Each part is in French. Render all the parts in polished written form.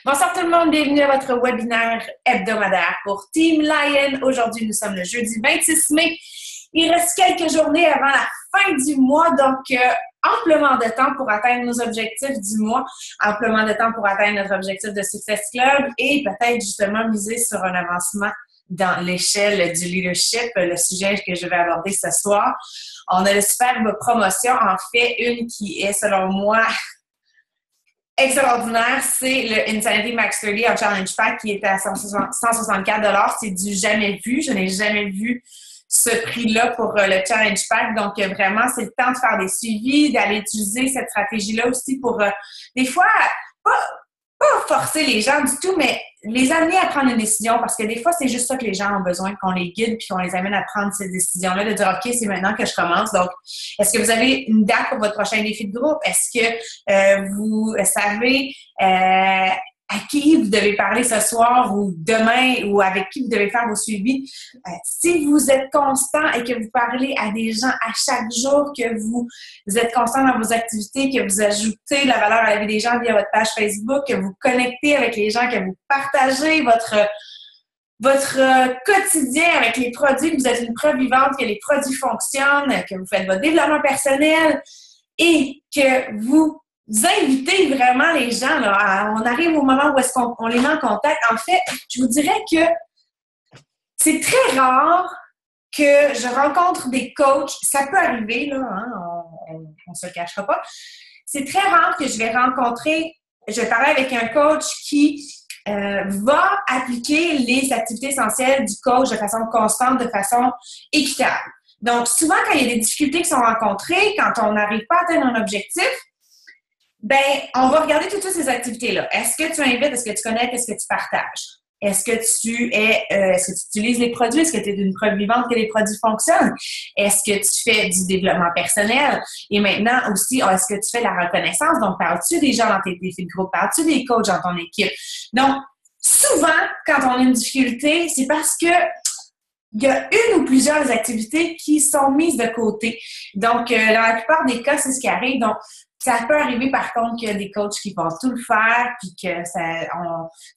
Bonsoir tout le monde, bienvenue à votre webinaire hebdomadaire pour Team Lion. Aujourd'hui, nous sommes le jeudi 26 mai. Il reste quelques journées avant la fin du mois, donc amplement de temps pour atteindre nos objectifs du mois, amplement de temps pour atteindre notre objectif de Success Club et peut-être justement miser sur un avancement dans l'échelle du leadership, le sujet que je vais aborder ce soir. On a le superbe promotion, en fait, une qui est, selon moi, extraordinaire, c'est le Insanity Max 30 en Challenge Pack qui est à 164 $. C'est du jamais vu. Je n'ai jamais vu ce prix-là pour le Challenge Pack. Donc, vraiment, c'est le temps de faire des suivis, d'aller utiliser cette stratégie-là aussi pour, des fois, pas forcer les gens du tout, mais les amener à prendre une décision parce que des fois, c'est juste ça que les gens ont besoin, qu'on les guide puis qu'on les amène à prendre ces décisions-là, de dire « OK, c'est maintenant que je commence. » Donc, est-ce que vous avez une date pour votre prochain défi de groupe? Est-ce que vous savez à qui vous devez parler ce soir ou demain ou avec qui vous devez faire vos suivis? Si vous êtes constant et que vous parlez à des gens à chaque jour, que vous êtes constant dans vos activités, que vous ajoutez de la valeur à la vie des gens via votre page Facebook, que vous connectez avec les gens, que vous partagez votre quotidien avec les produits, que vous êtes une preuve vivante que les produits fonctionnent, que vous faites votre développement personnel et que vous invitez vraiment les gens. Là, on arrive au moment où est-ce qu'on les met en contact. En fait, je vous dirais que c'est très rare que je rencontre des coachs. Ça peut arriver, là, hein, on ne se le cachera pas. C'est très rare que je vais parler avec un coach qui va appliquer les activités essentielles du coach de façon constante, de façon équitable. Donc, souvent, quand il y a des difficultés qui sont rencontrées, quand on n'arrive pas à atteindre un objectif, ben, on va regarder toutes ces activités-là. Est-ce que tu invites? Est-ce que tu connectes? Est-ce que tu partages? Est-ce que est-ce que tu utilises les produits? Est-ce que tu es une preuve vivante que les produits fonctionnent? Est-ce que tu fais du développement personnel? Et maintenant aussi, est-ce que tu fais de la reconnaissance? Donc, parles-tu des gens dans tes défis de groupe? Parles-tu des coachs dans ton équipe? Donc, souvent, quand on a une difficulté, c'est parce que il y a une ou plusieurs activités qui sont mises de côté. Donc, dans la plupart des cas, c'est ce qui arrive. Donc, ça peut arriver, par contre, qu'il y a des coachs qui vont tout le faire, puis que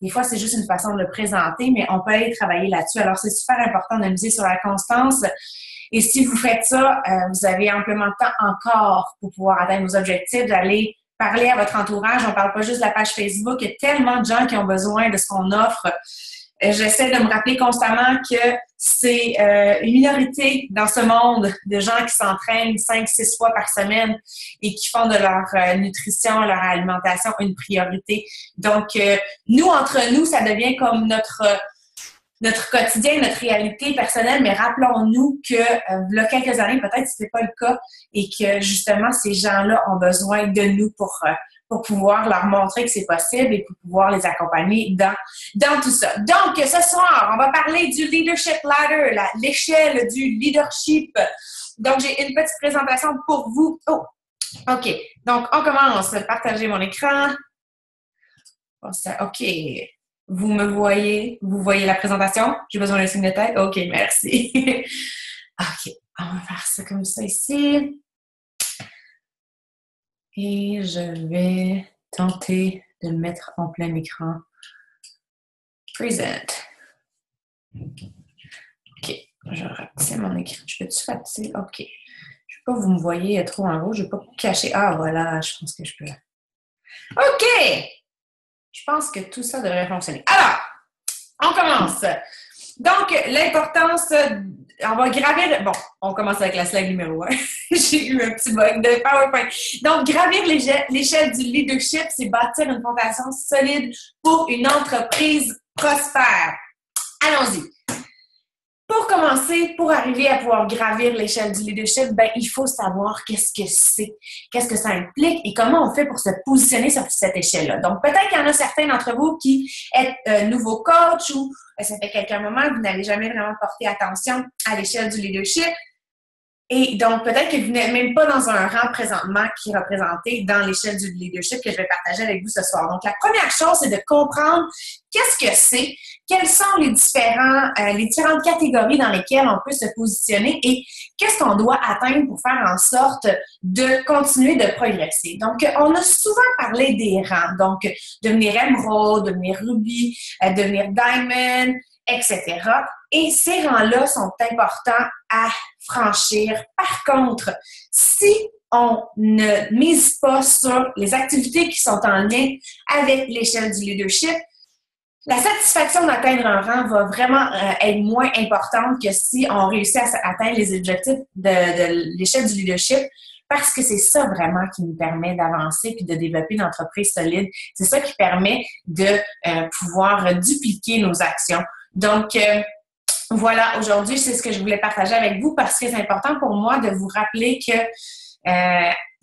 des fois, c'est juste une façon de le présenter, mais on peut aller travailler là-dessus. Alors, c'est super important de miser sur la constance. Et si vous faites ça, vous avez amplement de temps encore pour pouvoir atteindre vos objectifs, d'aller parler à votre entourage. On ne parle pas juste de la page Facebook. Il y a tellement de gens qui ont besoin de ce qu'on offre. J'essaie de me rappeler constamment que c'est une minorité dans ce monde de gens qui s'entraînent 5-6 fois par semaine et qui font de leur nutrition, leur alimentation une priorité. Donc, nous, entre nous, ça devient comme notre quotidien, notre réalité personnelle, mais rappelons-nous que il y a quelques années, peut-être c'était pas le cas et que justement, ces gens-là ont besoin de nous pour pouvoir leur montrer que c'est possible et pour pouvoir les accompagner dans tout ça. Donc, ce soir, on va parler du Leadership Ladder, l'échelle du leadership. Donc, j'ai une petite présentation pour vous. Oh, OK. Donc, on commence. Partager mon écran. OK. Vous me voyez? Vous voyez la présentation? J'ai besoin d'un signe de tête? OK, merci. OK. On va faire ça comme ça ici. Et je vais tenter de le mettre en plein écran. Present. OK. Je vais rapetisser mon écran. Je peux-tu rapetisser? OK. Je ne veux pas que vous me voyez trop en haut. Je ne vais pas vous cacher. Ah, voilà. Je pense que je peux. OK! Je pense que tout ça devrait fonctionner. Alors, on commence. Donc, l'importance, on va gravir, bon, on commence avec la slide numéro 1. J'ai eu un petit bug de PowerPoint. Donc, gravir l'échelle du leadership, c'est bâtir une fondation solide pour une entreprise prospère. Allons-y. Pour commencer, pour arriver à pouvoir gravir l'échelle du leadership, ben, il faut savoir qu'est-ce que c'est, qu'est-ce que ça implique et comment on fait pour se positionner sur cette échelle-là. Donc, peut-être qu'il y en a certains d'entre vous qui êtes nouveaux coach ou ça fait quelques moments que vous n'avez jamais vraiment porté attention à l'échelle du leadership. Et donc, peut-être que vous n'êtes même pas dans un rang présentement qui est représenté dans l'échelle du leadership que je vais partager avec vous ce soir. Donc, la première chose, c'est de comprendre qu'est-ce que c'est, quelles sont les différentes catégories dans lesquelles on peut se positionner et qu'est-ce qu'on doit atteindre pour faire en sorte de continuer de progresser. Donc, on a souvent parlé des rangs. Donc, devenir Emerald, devenir Ruby, devenir Diamond, etc. Et ces rangs-là sont importants à franchir. Par contre, si on ne mise pas sur les activités qui sont en lien avec l'échelle du leadership, la satisfaction d'atteindre un rang va vraiment être moins importante que si on réussit à atteindre les objectifs de l'échelle du leadership, parce que c'est ça vraiment qui nous permet d'avancer puis de développer une entreprise solide. C'est ça qui permet de pouvoir dupliquer nos actions. Donc, voilà, aujourd'hui, c'est ce que je voulais partager avec vous parce que c'est important pour moi de vous rappeler que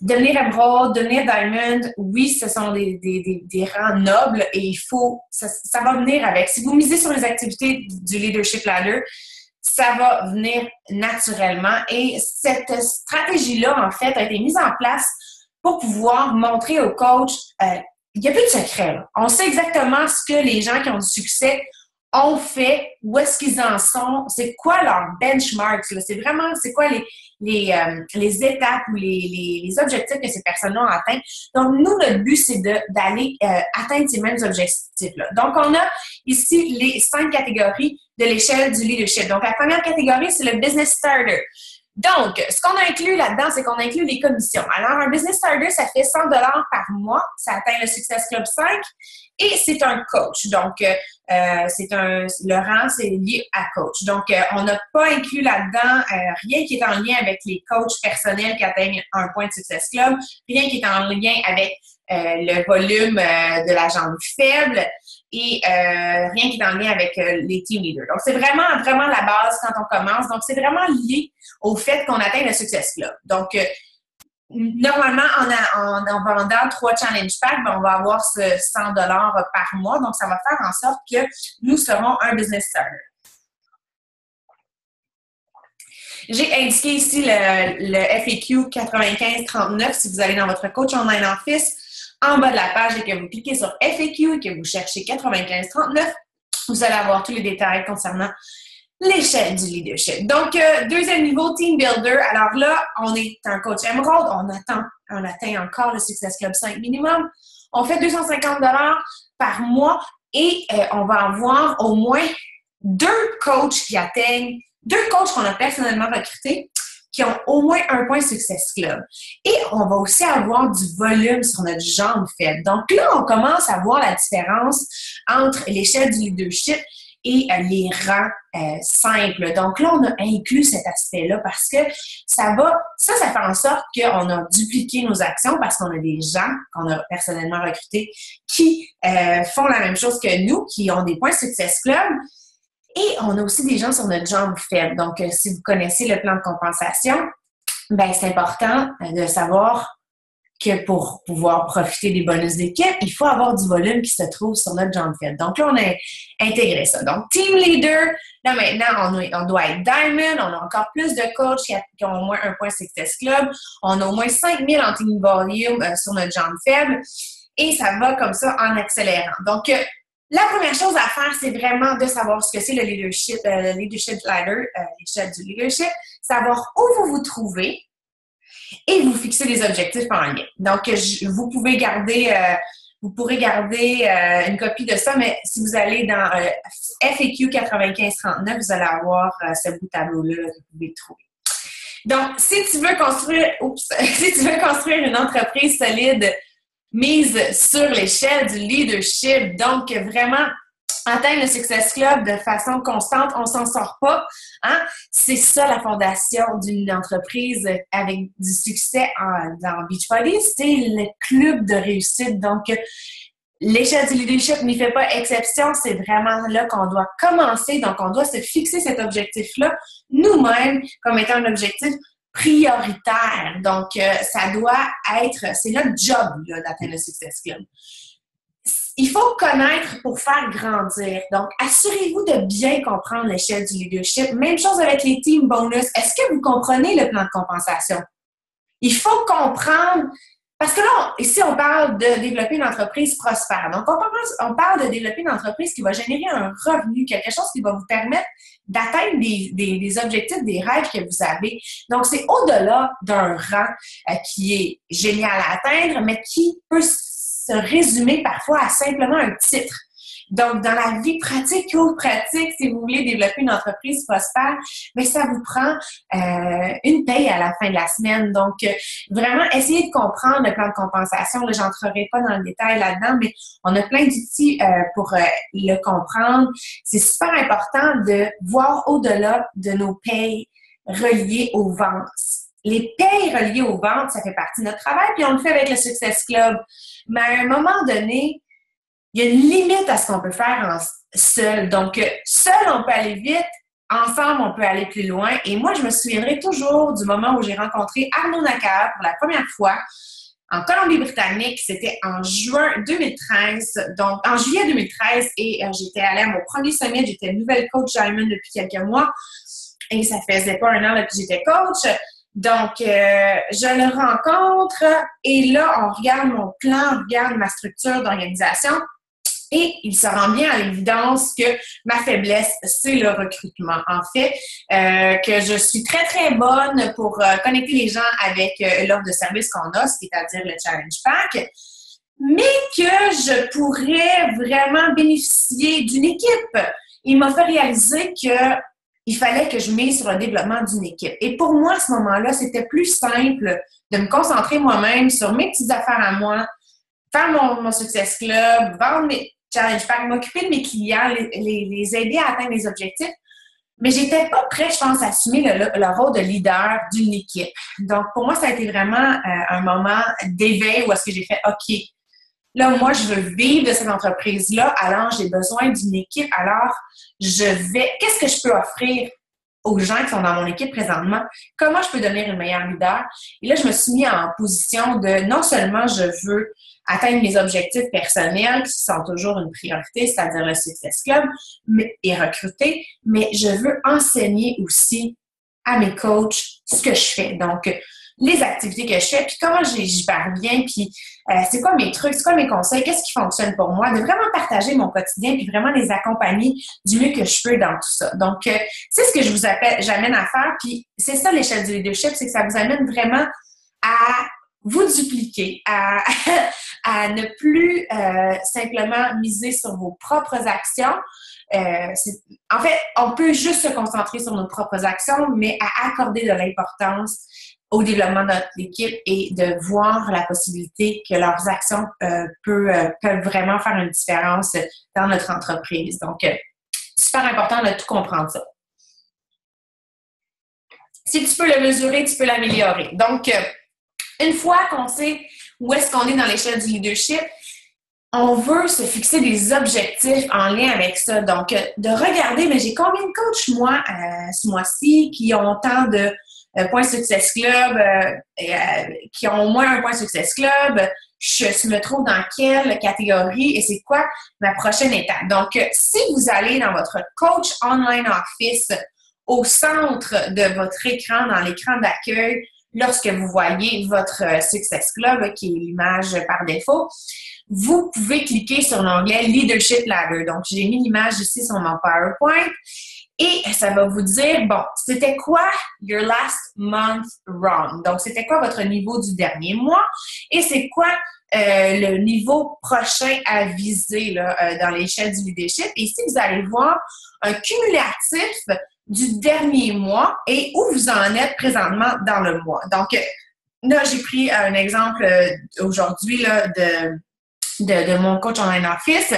devenir Emerald, devenir Diamond, oui, ce sont des rangs nobles et ça va venir avec. Si vous misez sur les activités du Leadership Ladder, ça va venir naturellement. Et cette stratégie-là, en fait, a été mise en place pour pouvoir montrer aux coachs, il n'y a plus de secret, là. On sait exactement ce que les gens qui ont du succès ont fait, où est-ce qu'ils en sont, c'est quoi leur benchmark, là. C'est vraiment, c'est quoi les étapes ou les objectifs que ces personnes-là ont atteints. Donc, nous, notre but, c'est d'aller atteindre ces mêmes objectifs-là. Donc, on a ici les 5 catégories de l'échelle du leadership. Donc, la première catégorie, c'est le business starter. Donc, ce qu'on a inclus là-dedans, c'est qu'on inclut les commissions. Alors, un business starter, ça fait 100 $ par mois. Ça atteint le Success Club 5 et c'est un coach. Donc, le rang, c'est lié à coach. Donc, on n'a pas inclus là-dedans rien qui est en lien avec les coachs personnels qui atteignent un point de Success Club, rien qui est en lien avec le volume de la jambe faible et rien qui est en lien avec les team leaders. Donc, c'est vraiment, vraiment la base quand on commence. Donc, c'est vraiment lié au fait qu'on atteint le Success Club. Donc, normalement, en vendant 3 challenge packs, on va avoir ce 100 $ par mois. Donc, ça va faire en sorte que nous serons un business starter. J'ai indiqué ici le FAQ 9539 si vous allez dans votre Coach Online Office. En bas de la page, et que vous cliquez sur FAQ et que vous cherchez 9539, vous allez avoir tous les détails concernant l'échelle du leadership. Donc, deuxième niveau, Team Builder. Alors là, on est un coach Emerald. On atteint encore le Success Club 5 minimum. On fait 250 $ par mois et on va avoir au moins 2 coachs qu'on a personnellement recrutés qui ont au moins un point Success Club. Et on va aussi avoir du volume sur notre jambe faible. Donc là, on commence à voir la différence entre l'échelle du leadership et les rangs simples. Donc là, on a inclus cet aspect-là parce que ça fait en sorte qu'on a dupliqué nos actions parce qu'on a des gens qu'on a personnellement recrutés qui font la même chose que nous, qui ont des points Success Club. Et on a aussi des gens sur notre jambe faible. Donc, si vous connaissez le plan de compensation, ben c'est important de savoir que pour pouvoir profiter des bonus d'équipe, il faut avoir du volume qui se trouve sur notre jambe faible. Donc là, on a intégré ça. Donc, Team Leader, là maintenant, on doit être Diamond, on a encore plus de coachs qui ont au moins un point Success Club, on a au moins 5000 en Team Volume sur notre jambe faible et ça va comme ça en accélérant. Donc, la première chose à faire, c'est vraiment de savoir ce que c'est le leadership ladder, l'échelle du leadership, savoir où vous vous trouvez et vous fixer des objectifs en lien. Donc, vous pourrez garder une copie de ça, mais si vous allez dans FAQ 9539, vous allez avoir ce bout de tableau-là que vous pouvez trouver. Donc, si tu veux construire une entreprise solide, mise sur l'échelle du leadership. Donc, vraiment, atteindre le Success Club de façon constante, on s'en sort pas. Hein? C'est ça la fondation d'une entreprise avec du succès dans Beachbody. C'est le club de réussite. Donc, l'échelle du leadership n'y fait pas exception. C'est vraiment là qu'on doit commencer. Donc, on doit se fixer cet objectif-là nous-mêmes comme étant un objectif prioritaire. Donc, ça doit être, c'est notre job là, d'atteindre le Success Club. il faut connaître pour faire grandir. Donc, assurez-vous de bien comprendre l'échelle du leadership. Même chose avec les team bonus. Est-ce que vous comprenez le plan de compensation? Il faut comprendre, parce que là, ici, on parle de développer une entreprise prospère. Donc, on parle de développer une entreprise qui va générer un revenu, quelque chose qui va vous permettre d'atteindre des objectifs, des rêves que vous avez. Donc, c'est au-delà d'un rang qui est génial à atteindre, mais qui peut se résumer parfois à simplement un titre. Donc, dans la vie pratique ou pratique, si vous voulez développer une entreprise prospère, bien, ça vous prend une paye à la fin de la semaine. Donc, vraiment, essayez de comprendre le plan de compensation. Là, j'entrerai pas dans le détail là-dedans, mais on a plein d'outils pour le comprendre. C'est super important de voir au-delà de nos payes reliées aux ventes. Les payes reliées aux ventes, ça fait partie de notre travail, puis on le fait avec le Success Club. Mais à un moment donné, il y a une limite à ce qu'on peut faire seul. Donc, seul, on peut aller vite. Ensemble, on peut aller plus loin. Et moi, je me souviendrai toujours du moment où j'ai rencontré Arnaud Naka pour la première fois en Colombie-Britannique. C'était en juin 2013. Donc, en juillet 2013. Et j'étais allée à mon premier sommet. J'étais nouvelle coach Diamond depuis quelques mois. Et ça faisait pas un an que j'étais coach. Donc, je le rencontre. Et là, on regarde mon plan, on regarde ma structure d'organisation. Et il se rend bien à l'évidence que ma faiblesse, c'est le recrutement. En fait, que je suis très, très bonne pour connecter les gens avec l'offre de service qu'on a, c'est-à-dire le Challenge Pack, mais que je pourrais vraiment bénéficier d'une équipe. Il m'a fait réaliser qu'il fallait que je mise sur le développement d'une équipe. Et pour moi, à ce moment-là, c'était plus simple de me concentrer moi-même sur mes petites affaires à moi, faire mon Success Club, vendre mes Challenge Pack, m'occuper de mes clients, les aider à atteindre les objectifs. Mais j'étais pas prête, je pense, à assumer le rôle de leader d'une équipe. Donc, pour moi, ça a été vraiment un moment d'éveil où est-ce que j'ai fait « OK, là, moi, je veux vivre de cette entreprise-là, alors j'ai besoin d'une équipe, alors qu'est-ce que je peux offrir aux gens qui sont dans mon équipe présentement? Comment je peux devenir une meilleure leader? » Et là, je me suis mis en position de non seulement je veux atteindre mes objectifs personnels qui sont toujours une priorité, c'est-à-dire le Success Club, et recruter, mais je veux enseigner aussi à mes coachs ce que je fais. Donc, les activités que je fais, puis comment j'y parviens, puis c'est quoi mes trucs, c'est quoi mes conseils, qu'est-ce qui fonctionne pour moi, de vraiment partager mon quotidien, puis vraiment les accompagner du mieux que je peux dans tout ça. Donc, c'est ce que j'amène à faire, puis c'est ça l'échelle du leadership, c'est que ça vous amène vraiment à vous dupliquer, à ne plus simplement miser sur vos propres actions. En fait, on peut juste se concentrer sur nos propres actions, mais à accorder de l'importance au développement de notre équipe et de voir la possibilité que leurs actions peuvent vraiment faire une différence dans notre entreprise. Donc, super important de tout comprendre ça. Si tu peux le mesurer, tu peux l'améliorer. Donc, une fois qu'on sait où est-ce qu'on est dans l'échelle du leadership, on veut se fixer des objectifs en lien avec ça. Donc, de regarder, mais j'ai combien de coachs, moi, ce mois-ci, qui ont tant de points Success Club, qui ont au moins un point Success Club, je me trouve dans quelle catégorie et c'est quoi ma prochaine étape. Donc, si vous allez dans votre Coach Online Office, au centre de votre écran, dans l'écran d'accueil, lorsque vous voyez votre Success Club, qui est l'image par défaut, vous pouvez cliquer sur l'onglet Leadership Ladder. Donc, j'ai mis l'image ici sur mon PowerPoint et ça va vous dire, bon, c'était quoi your last month run? Donc, c'était quoi votre niveau du dernier mois et c'est quoi le niveau prochain à viser là, dans l'échelle du leadership. Et ici, vous allez voir un cumulatif du dernier mois et où vous en êtes présentement dans le mois. Donc, là, j'ai pris un exemple aujourd'hui là, de mon coach online office.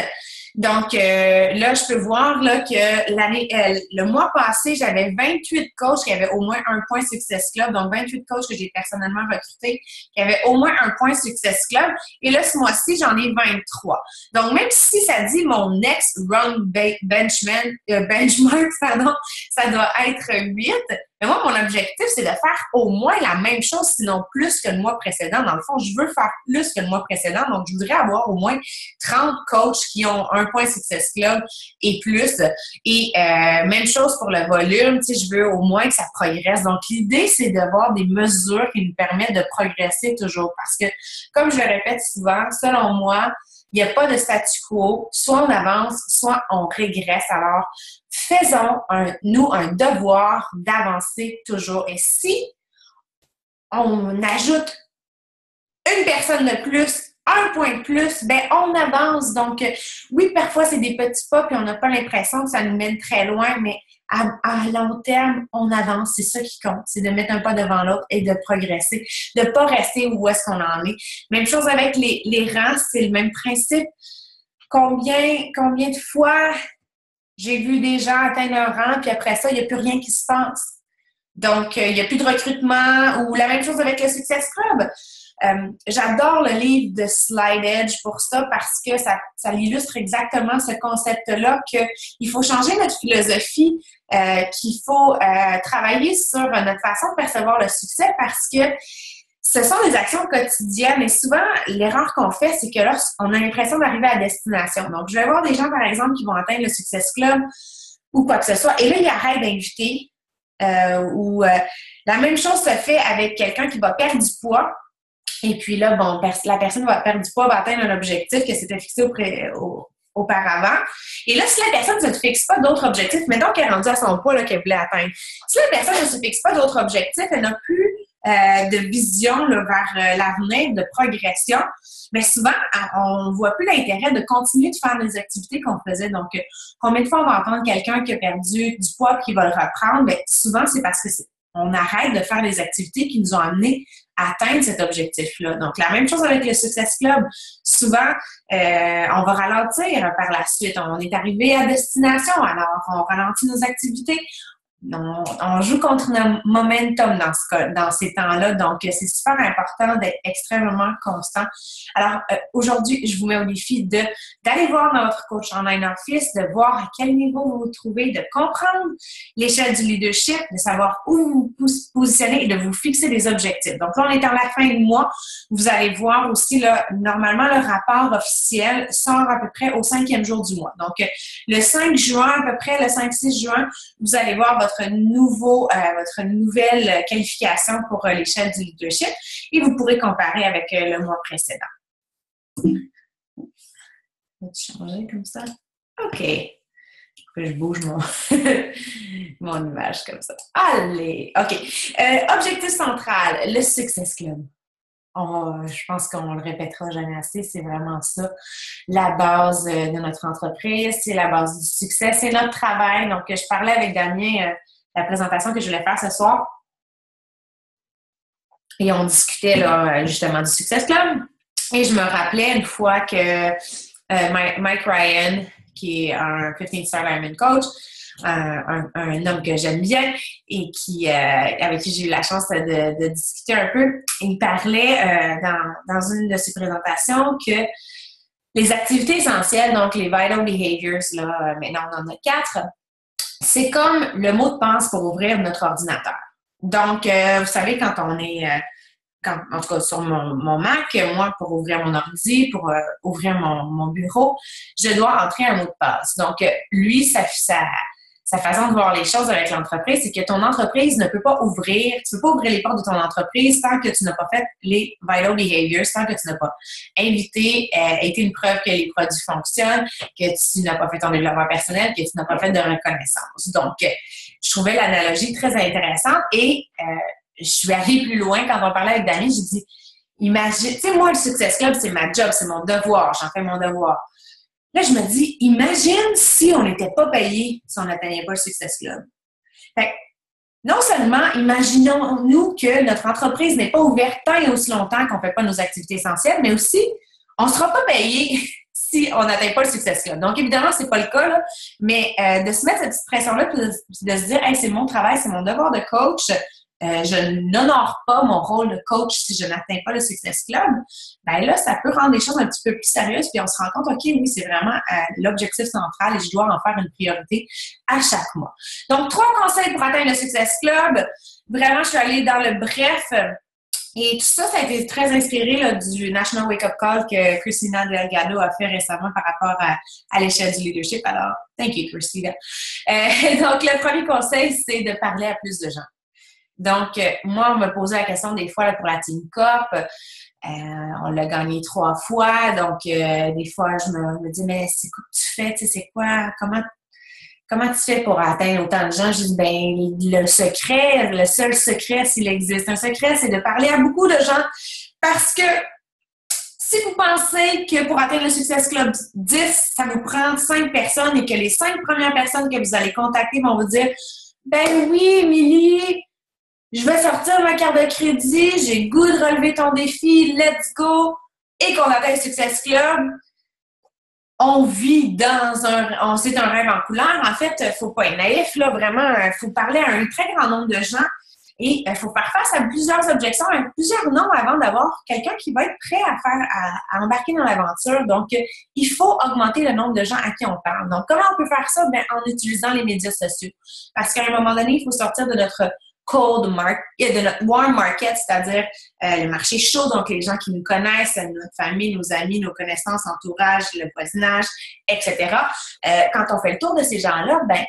Donc, là, je peux voir là, que le mois passé, j'avais 28 coachs qui avaient au moins un point Success Club. Donc, 28 coachs que j'ai personnellement recrutés qui avaient au moins un point Success Club. Et là, ce mois-ci, j'en ai 23. Donc, même si ça dit mon next run benchmark, ça doit être 8, Mais moi, mon objectif, c'est de faire au moins la même chose, sinon plus que le mois précédent. Dans le fond, je veux faire plus que le mois précédent. Donc, je voudrais avoir au moins 30 coachs qui ont un point Success Club et plus. Et même chose pour le volume. Tu sais, je veux au moins que ça progresse. Donc, l'idée, c'est d'avoir des mesures qui nous permettent de progresser toujours. Parce que, comme je le répète souvent, selon moi, il n'y a pas de statu quo. Soit on avance, soit on régresse. Alors, faisons nous un devoir d'avancer toujours. Et si on ajoute une personne de plus, un point de plus, ben on avance. Donc, oui, parfois, c'est des petits pas, puis on n'a pas l'impression que ça nous mène très loin, mais à long terme, on avance. C'est ça qui compte. C'est de mettre un pas devant l'autre et de progresser. De ne pas rester où est-ce qu'on en est. Même chose avec les rangs, c'est le même principe. Combien de fois j'ai vu des gens atteindre un rang, puis après ça, il n'y a plus rien qui se passe. Donc, il n'y a plus de recrutement, ou la même chose avec le Success Club. J'adore le livre de Slide Edge pour ça parce que ça illustre exactement ce concept-là qu'il faut changer notre philosophie, qu'il faut travailler sur notre façon de percevoir le succès parce que ce sont des actions quotidiennes et souvent, l'erreur qu'on fait, c'est que lorsqu'on a l'impression d'arriver à destination. Donc, je vais voir des gens, par exemple, qui vont atteindre le Success Club ou quoi que ce soit, et là, ils arrêtent d'inviter. La même chose se fait avec quelqu'un qui va perdre du poids. Et puis là, bon, la personne va perdre du poids, va atteindre un objectif que s'était fixé auparavant. Et là, si la personne ne se fixe pas d'autres objectifs, mettons qu'elle est rendue à son poids là, qu'elle voulait atteindre. Si la personne ne se fixe pas d'autres objectifs, elle n'a plus de vision là, vers l'avenir, de progression, mais souvent, on ne voit plus l'intérêt de continuer de faire les activités qu'on faisait. Donc, combien de fois on va entendre quelqu'un qui a perdu du poids et qui va le reprendre? Bien, souvent, c'est parce que on arrête de faire des activités qui nous ont amenés à atteindre cet objectif-là. Donc, la même chose avec le Success Club. Souvent, on va ralentir par la suite. On est arrivé à destination, alors on ralentit nos activités. On joue contre notre momentum dans ces temps-là. Donc, c'est super important d'être extrêmement constant. Alors, aujourd'hui, je vous mets au défi d'aller voir notre coach online office, de voir à quel niveau vous vous trouvez, de comprendre l'échelle du leadership, de savoir où vous positionner et de vous fixer des objectifs. Donc, là, on est à la fin du mois. Vous allez voir aussi, là, normalement, le rapport officiel sort à peu près au 5e jour du mois. Donc, le 5 juin, à peu près, le 5-6 juin, vous allez voir votre nouvelle qualification pour l'échelle du leadership et vous pourrez comparer avec le mois précédent. Vais-tu changer comme ça? OK. Je bouge mon image comme ça. Allez! OK. Objectif central, le Success Club. Je pense qu'on le répétera jamais assez, c'est vraiment ça. La base de notre entreprise, c'est la base du succès, c'est notre travail. Donc, je parlais avec Damien, la présentation que je voulais faire ce soir, et on discutait là, justement du Success Club. Et je me rappelais une fois que Mike Ryan, qui est un 15-star Diamond coach, un homme que j'aime bien et avec qui j'ai eu la chance de discuter un peu. Il parlait dans une de ses présentations que les activités essentielles, donc les vital behaviors, là, maintenant on en a 4, c'est comme le mot de passe pour ouvrir notre ordinateur. Donc, vous savez, quand on est... en tout cas, sur mon Mac, moi, pour ouvrir mon ordi, pour ouvrir mon bureau, je dois entrer un mot de passe. Donc, lui, sa façon de voir les choses avec l'entreprise, c'est que ton entreprise ne peut pas ouvrir, tu ne peux pas ouvrir les portes de ton entreprise tant que tu n'as pas fait les vital behaviors, tant que tu n'as pas été une preuve que les produits fonctionnent, que tu n'as pas fait ton développement personnel, que tu n'as pas fait de reconnaissance. Donc, je trouvais l'analogie très intéressante et je suis allée plus loin quand on parlait avec Dani, j'ai dit, imagine, tu sais, moi, le Success Club, c'est ma job, c'est mon devoir, j'en fais mon devoir. Là, je me dis, imagine si on n'était pas payé si on n'atteignait pas le Success Club. Fait que, non seulement, imaginons-nous que notre entreprise n'est pas ouverte tant et aussi longtemps qu'on ne fait pas nos activités essentielles, mais aussi, on ne sera pas payé si on n'atteint pas le Success Club. Donc, évidemment, ce n'est pas le cas, là, mais de se mettre cette petite pression-là, puis de se dire, hey, c'est mon travail, c'est mon devoir de coach, je n'honore pas mon rôle de coach si je n'atteins pas le Success Club, ben là, ça peut rendre les choses un petit peu plus sérieuses, puis on se rend compte, OK, oui, c'est vraiment l'objectif central et je dois en faire une priorité à chaque mois. Donc, 3 conseils pour atteindre le Success Club. Vraiment, je suis allée dans le bref. Et tout ça, ça a été très inspiré là, du National Wake Up Call que Christina Delgado a fait récemment par rapport à l'échelle du leadership. Alors, thank you, Christina. Donc, le premier conseil, c'est de parler à plus de gens. Donc, moi, on me posait la question des fois là, pour la Team Corp. On l'a gagné 3 fois. Donc, des fois, je me dis, mais c'est quoi que tu fais? Tu sais, c'est quoi? Comment tu fais pour atteindre autant de gens? Je dis, ben, le seul secret, s'il existe un secret, c'est de parler à beaucoup de gens. Parce que si vous pensez que pour atteindre le Success Club 10, ça vous prend 5 personnes et que les 5 premières personnes que vous allez contacter vont vous dire, ben oui, Émilie, je vais sortir ma carte de crédit, j'ai le goût de relever ton défi, let's go, et qu'on atteigne le Success Club. On vit c'est un rêve en couleur. En fait, il ne faut pas être naïf, là, vraiment. Il faut parler à un très grand nombre de gens et il faut faire face à plusieurs objections, à plusieurs noms avant d'avoir quelqu'un qui va être prêt à embarquer dans l'aventure. Donc, il faut augmenter le nombre de gens à qui on parle. Donc, comment on peut faire ça? Ben, en utilisant les médias sociaux. Parce qu'à un moment donné, il faut sortir de notre cold market, de notre warm market, c'est-à-dire le marché chaud, donc les gens qui nous connaissent, notre famille, nos amis, nos connaissances, entourage, le voisinage, etc. Quand on fait le tour de ces gens-là, ben,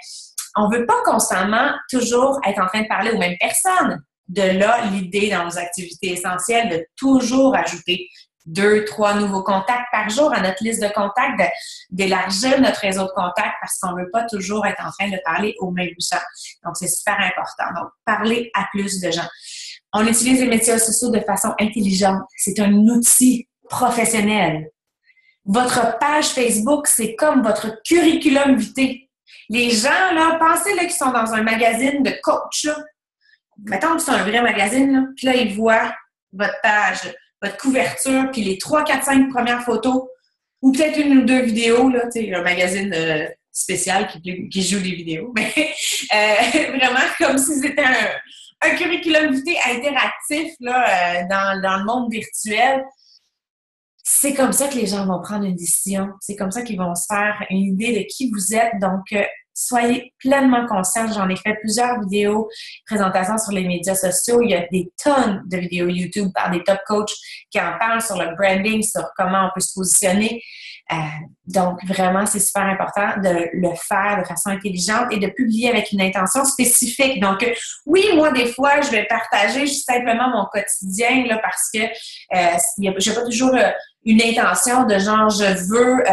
on veut pas constamment toujours être en train de parler aux mêmes personnes. De là, l'idée dans nos activités essentielles de toujours ajouter 2, 3 nouveaux contacts par jour à notre liste de contacts, d'élargir notre réseau de contacts parce qu'on ne veut pas toujours être en train de parler aux mêmes gens. Donc, c'est super important. Donc, parler à plus de gens. On utilise les médias sociaux de façon intelligente. C'est un outil professionnel. Votre page Facebook, c'est comme votre curriculum vitae. Les gens, là, pensez là, qu'ils sont dans un magazine de coach. Là. Mettons que c'est un vrai magazine, là, puis là, ils voient votre page, votre couverture, puis les 3, 4, 5 premières photos, ou peut-être 1 ou 2 vidéos, là, tu sais, un magazine spécial qui joue des vidéos, mais vraiment comme si c'était un curriculum vitae interactif là, dans le monde virtuel. C'est comme ça que les gens vont prendre une décision. C'est comme ça qu'ils vont se faire une idée de qui vous êtes. Donc, soyez pleinement conscients. J'en ai fait plusieurs vidéos, présentations sur les médias sociaux. Il y a des tonnes de vidéos YouTube par des top coachs qui en parlent sur le branding, sur comment on peut se positionner. Donc, vraiment, c'est super important de le faire de façon intelligente et de publier avec une intention spécifique. Donc, oui, moi, des fois, je vais partager juste simplement mon quotidien là, parce que j'ai pas toujours une intention de genre, je veux...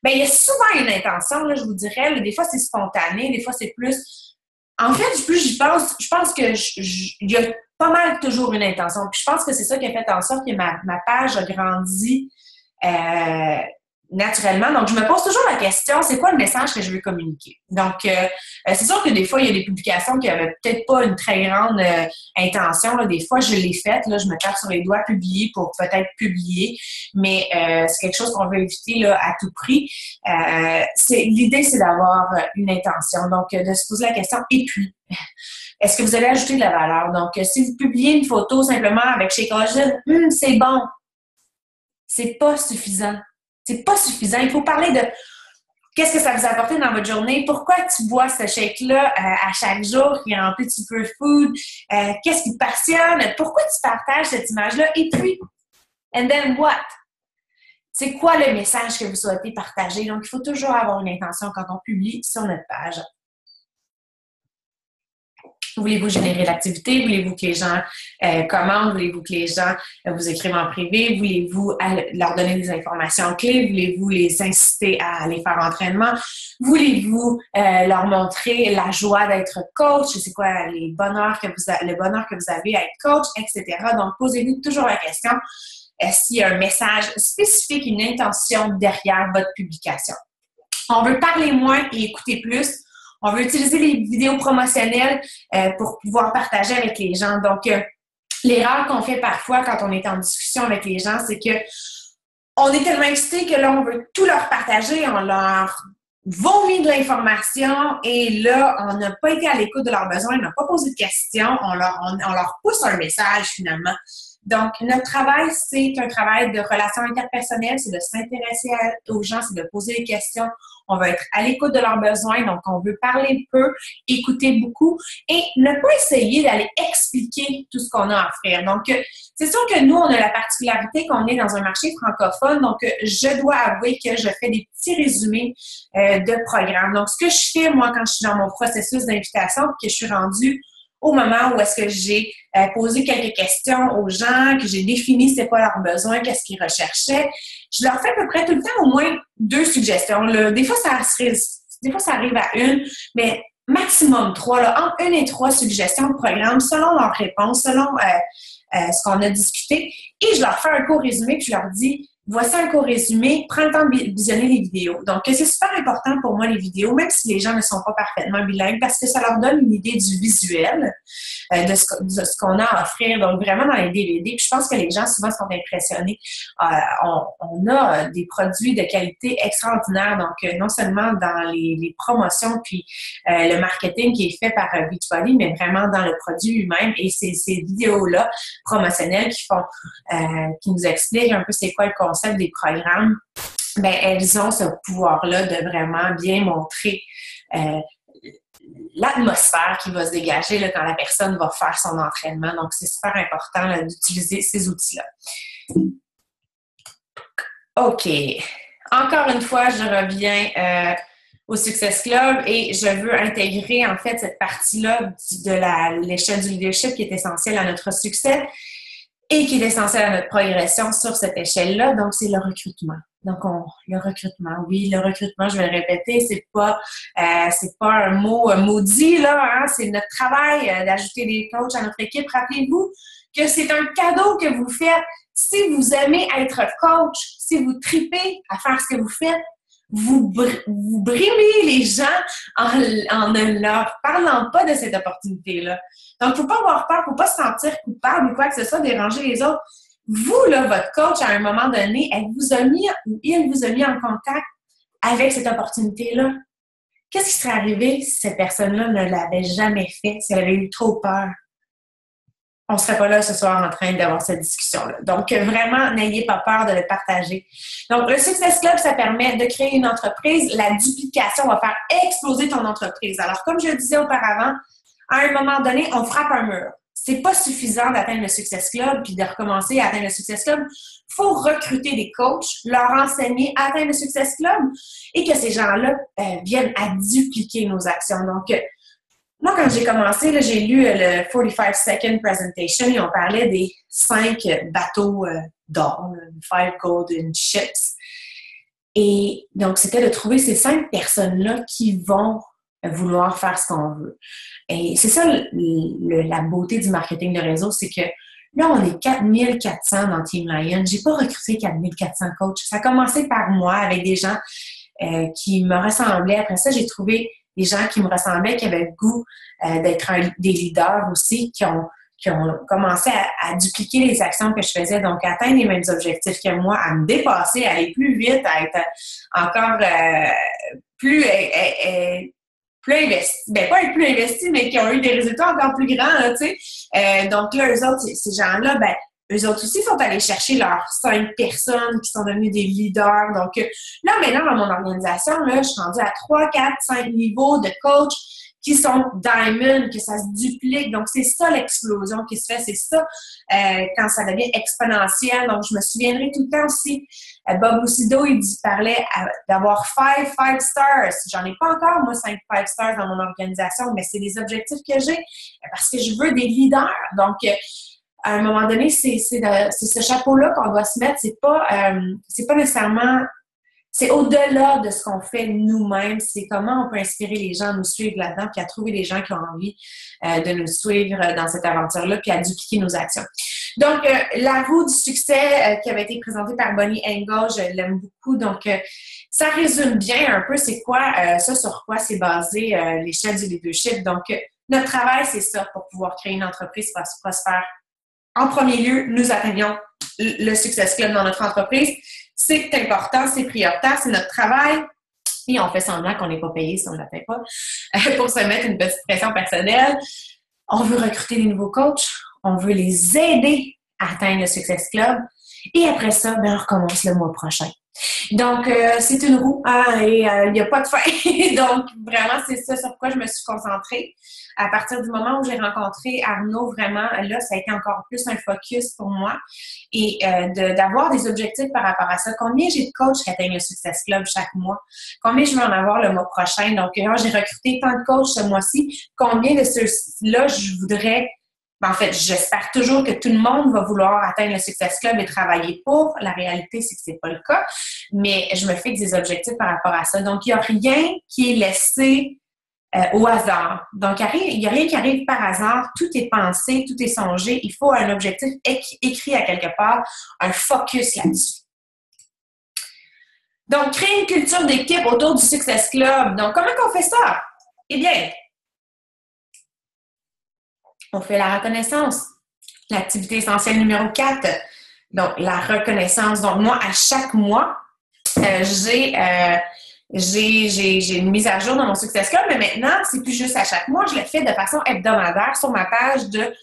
Bien, il y a souvent une intention, là, je vous dirais. Là, des fois, c'est spontané, des fois, c'est plus... En fait, plus j'y pense, je pense que il y a pas mal toujours une intention. Puis je pense que c'est ça qui a fait en sorte que ma page a grandi naturellement. Donc, je me pose toujours la question, c'est quoi le message que je veux communiquer? Donc, c'est sûr que des fois, il y a des publications qui n'avaient peut-être pas une très grande intention. Là. Des fois, je l'ai faite. Là, je me tape sur les doigts publier pour peut-être publier. Mais c'est quelque chose qu'on veut éviter là, à tout prix. L'idée, c'est d'avoir une intention. Donc, de se poser la question, et puis... Est-ce que vous allez ajouter de la valeur? Donc, si vous publiez une photo simplement avec Shakeology, c'est bon. C'est pas suffisant. C'est pas suffisant. Il faut parler de qu'est-ce que ça vous a apporté dans votre journée, pourquoi tu bois ce shake-là à chaque jour qui est rempli de superfood, qu'est-ce qui te passionne, pourquoi tu partages cette image-là, et puis, and then what? C'est quoi le message que vous souhaitez partager? Donc, il faut toujours avoir une intention quand on publie sur notre page. Voulez-vous générer l'activité? Voulez-vous que les gens commandent? Voulez-vous que les gens vous écrivent en privé? Voulez-vous leur donner des informations clés? Voulez-vous les inciter à aller faire entraînement? Voulez-vous leur montrer la joie d'être coach? C'est quoi le bonheur que vous avez à être coach, etc. Donc, posez-vous toujours la question, est-ce qu'il y a un message spécifique, une intention derrière votre publication? On veut parler moins et écouter plus. On veut utiliser les vidéos promotionnelles pour pouvoir partager avec les gens. Donc, l'erreur qu'on fait parfois quand on est en discussion avec les gens, c'est que on est tellement excité que là, on veut tout leur partager, on leur vomi de l'information et là, on n'a pas été à l'écoute de leurs besoins, on n'a pas posé de questions, on leur pousse un message finalement. Donc, notre travail, c'est un travail de relations interpersonnelles, c'est de s'intéresser aux gens, c'est de poser des questions. On va être à l'écoute de leurs besoins, donc on veut parler peu, écouter beaucoup et ne pas essayer d'aller expliquer tout ce qu'on a à offrir. Donc, c'est sûr que nous, on a la particularité qu'on est dans un marché francophone, donc je dois avouer que je fais des petits résumés de programmes. Donc, ce que je fais, moi, quand je suis dans mon processus d'invitation, que je suis rendue au moment où est-ce que j'ai posé quelques questions aux gens, que j'ai défini c'est quoi leurs besoins, qu'est-ce qu'ils recherchaient, je leur fais à peu près tout le temps au moins 2 suggestions. Là. Des fois, ça arrive à 1, mais maximum 3, là, entre 1 et 3 suggestions de programme selon leurs réponses, selon ce qu'on a discuté. Et je leur fais un court résumé, puis je leur dis voici un court résumé, prends le temps de visionner les vidéos. Donc, c'est super important pour moi, les vidéos, même si les gens ne sont pas parfaitement bilingues, parce que ça leur donne une idée du visuel, de ce qu'on a à offrir. Donc, vraiment dans les DVD. Puis je pense que les gens, souvent, sont impressionnés. On a des produits de qualité extraordinaire. Donc, non seulement dans les promotions, puis le marketing qui est fait par Beachbody, mais vraiment dans le produit lui-même. Et ces vidéos-là promotionnelles qui nous expliquent un peu c'est quoi le concept des programmes, ben elles ont ce pouvoir-là de vraiment bien montrer l'atmosphère qui va se dégager là, quand la personne va faire son entraînement. Donc, c'est super important là, d'utiliser ces outils-là. OK. Encore une fois, je reviens au Success Club et je veux intégrer en fait cette partie-là de l'échelle du leadership qui est essentielle à notre succès et qui est essentiel à notre progression sur cette échelle-là. Donc, c'est le recrutement. Donc, le recrutement, oui, le recrutement, je vais le répéter, c'est pas un mot maudit, là, hein, c'est notre travail d'ajouter des coachs à notre équipe. Rappelez-vous que c'est un cadeau que vous faites. Si vous aimez être coach, si vous tripez à faire ce que vous faites, vous brimez les gens en ne leur parlant pas de cette opportunité-là. Donc, il ne faut pas avoir peur, il ne faut pas se sentir coupable ou quoi que ce soit, déranger les autres. Vous, là, votre coach, à un moment donné, il vous a mis en contact avec cette opportunité-là. Qu'est-ce qui serait arrivé si cette personne-là ne l'avait jamais fait, si elle avait eu trop peur? On ne serait pas là ce soir en train d'avoir cette discussion-là. Donc, vraiment, n'ayez pas peur de le partager. Donc, le Success Club, ça permet de créer une entreprise. La duplication va faire exploser ton entreprise. Alors, comme je le disais auparavant, à un moment donné, on frappe un mur. C'est pas suffisant d'atteindre le Success Club puis de recommencer à atteindre le Success Club. Il faut recruter des coachs, leur enseigner à atteindre le Success Club et que ces gens-là viennent à dupliquer nos actions. Donc, moi, quand j'ai commencé, là, j'ai lu le 45-second presentation et on parlait des 5 bateaux d'or, 5 golden ships. Et donc, c'était de trouver ces 5 personnes-là qui vont vouloir faire ce qu'on veut. Et c'est ça la beauté du marketing de réseau, c'est que là, on est 4400 dans Team Lion. J'ai pas recruté 4400 coachs. Ça a commencé par moi avec des gens qui me ressemblaient. Après ça, j'ai trouvé des gens qui me ressemblaient, qui avaient le goût d'être des leaders aussi, qui ont commencé à dupliquer les actions que je faisais, donc à atteindre les mêmes objectifs que moi, à me dépasser, à aller plus vite, à être encore plus investis. Ben, pas être plus investis, mais qui ont eu des résultats encore plus grands, là, tu sais. Donc là, eux autres, ces gens-là, ben, eux autres aussi sont allés chercher leurs 5 personnes qui sont devenues des leaders. Donc là, maintenant, dans mon organisation, là, je suis rendue à 3, 4, 5 niveaux de coach qui sont diamond, que ça se duplique. Donc, c'est ça l'explosion qui se fait. C'est ça quand ça devient exponentiel. Donc, je me souviendrai tout le temps aussi, Bob Lucido, il parlait d'avoir 5 stars. J'en ai pas encore, moi, 5 stars dans mon organisation, mais c'est des objectifs que j'ai parce que je veux des leaders. Donc, à un moment donné, c'est ce chapeau-là qu'on doit se mettre. C'est pas nécessairement... C'est au-delà de ce qu'on fait nous-mêmes. C'est comment on peut inspirer les gens à nous suivre là-dedans, puis à trouver des gens qui ont envie de nous suivre dans cette aventure-là, puis à dupliquer nos actions. Donc, la roue du succès qui avait été présentée par Bonnie Engel, je l'aime beaucoup. Donc, ça résume bien un peu c'est quoi, ça sur quoi c'est basé l'échelle du leadership. Donc, notre travail, c'est ça pour pouvoir créer une entreprise prospère. En premier lieu, nous atteignons le Success Club dans notre entreprise. C'est important, c'est prioritaire, c'est notre travail. Et on fait semblant qu'on n'est pas payé si on ne l'atteint pas pour se mettre une petite pression personnelle. On veut recruter des nouveaux coachs. On veut les aider à atteindre le Success Club. Et après ça, ben, on recommence le mois prochain. Donc, c'est une roue et il n'y a pas de fin. Donc, vraiment, c'est ça sur quoi je me suis concentrée. À partir du moment où j'ai rencontré Arnaud, vraiment, là, ça a été encore plus un focus pour moi et d'avoir des objectifs par rapport à ça. Combien j'ai de coachs qui atteignent le Success Club chaque mois? Combien je vais en avoir le mois prochain? Donc, j'ai recruté tant de coachs ce mois-ci. Combien de ceux-là je voudrais... En fait, j'espère toujours que tout le monde va vouloir atteindre le Success Club et travailler pour. La réalité, c'est que c'est pas le cas. Mais je me fixe des objectifs par rapport à ça. Donc, il n'y a rien qui est laissé au hasard. Donc, il n'y a rien qui arrive par hasard. Tout est pensé, tout est songé. Il faut un objectif écrit à quelque part, un focus là-dessus. Donc, créer une culture d'équipe autour du Success Club. Donc, comment on fait ça? Eh bien, on fait la reconnaissance. L'activité essentielle numéro 4. Donc, la reconnaissance. Donc, moi, à chaque mois, j'ai une mise à jour dans mon Success Club, mais maintenant, c'est plus juste à chaque mois. Je le fais de façon hebdomadaire sur ma page de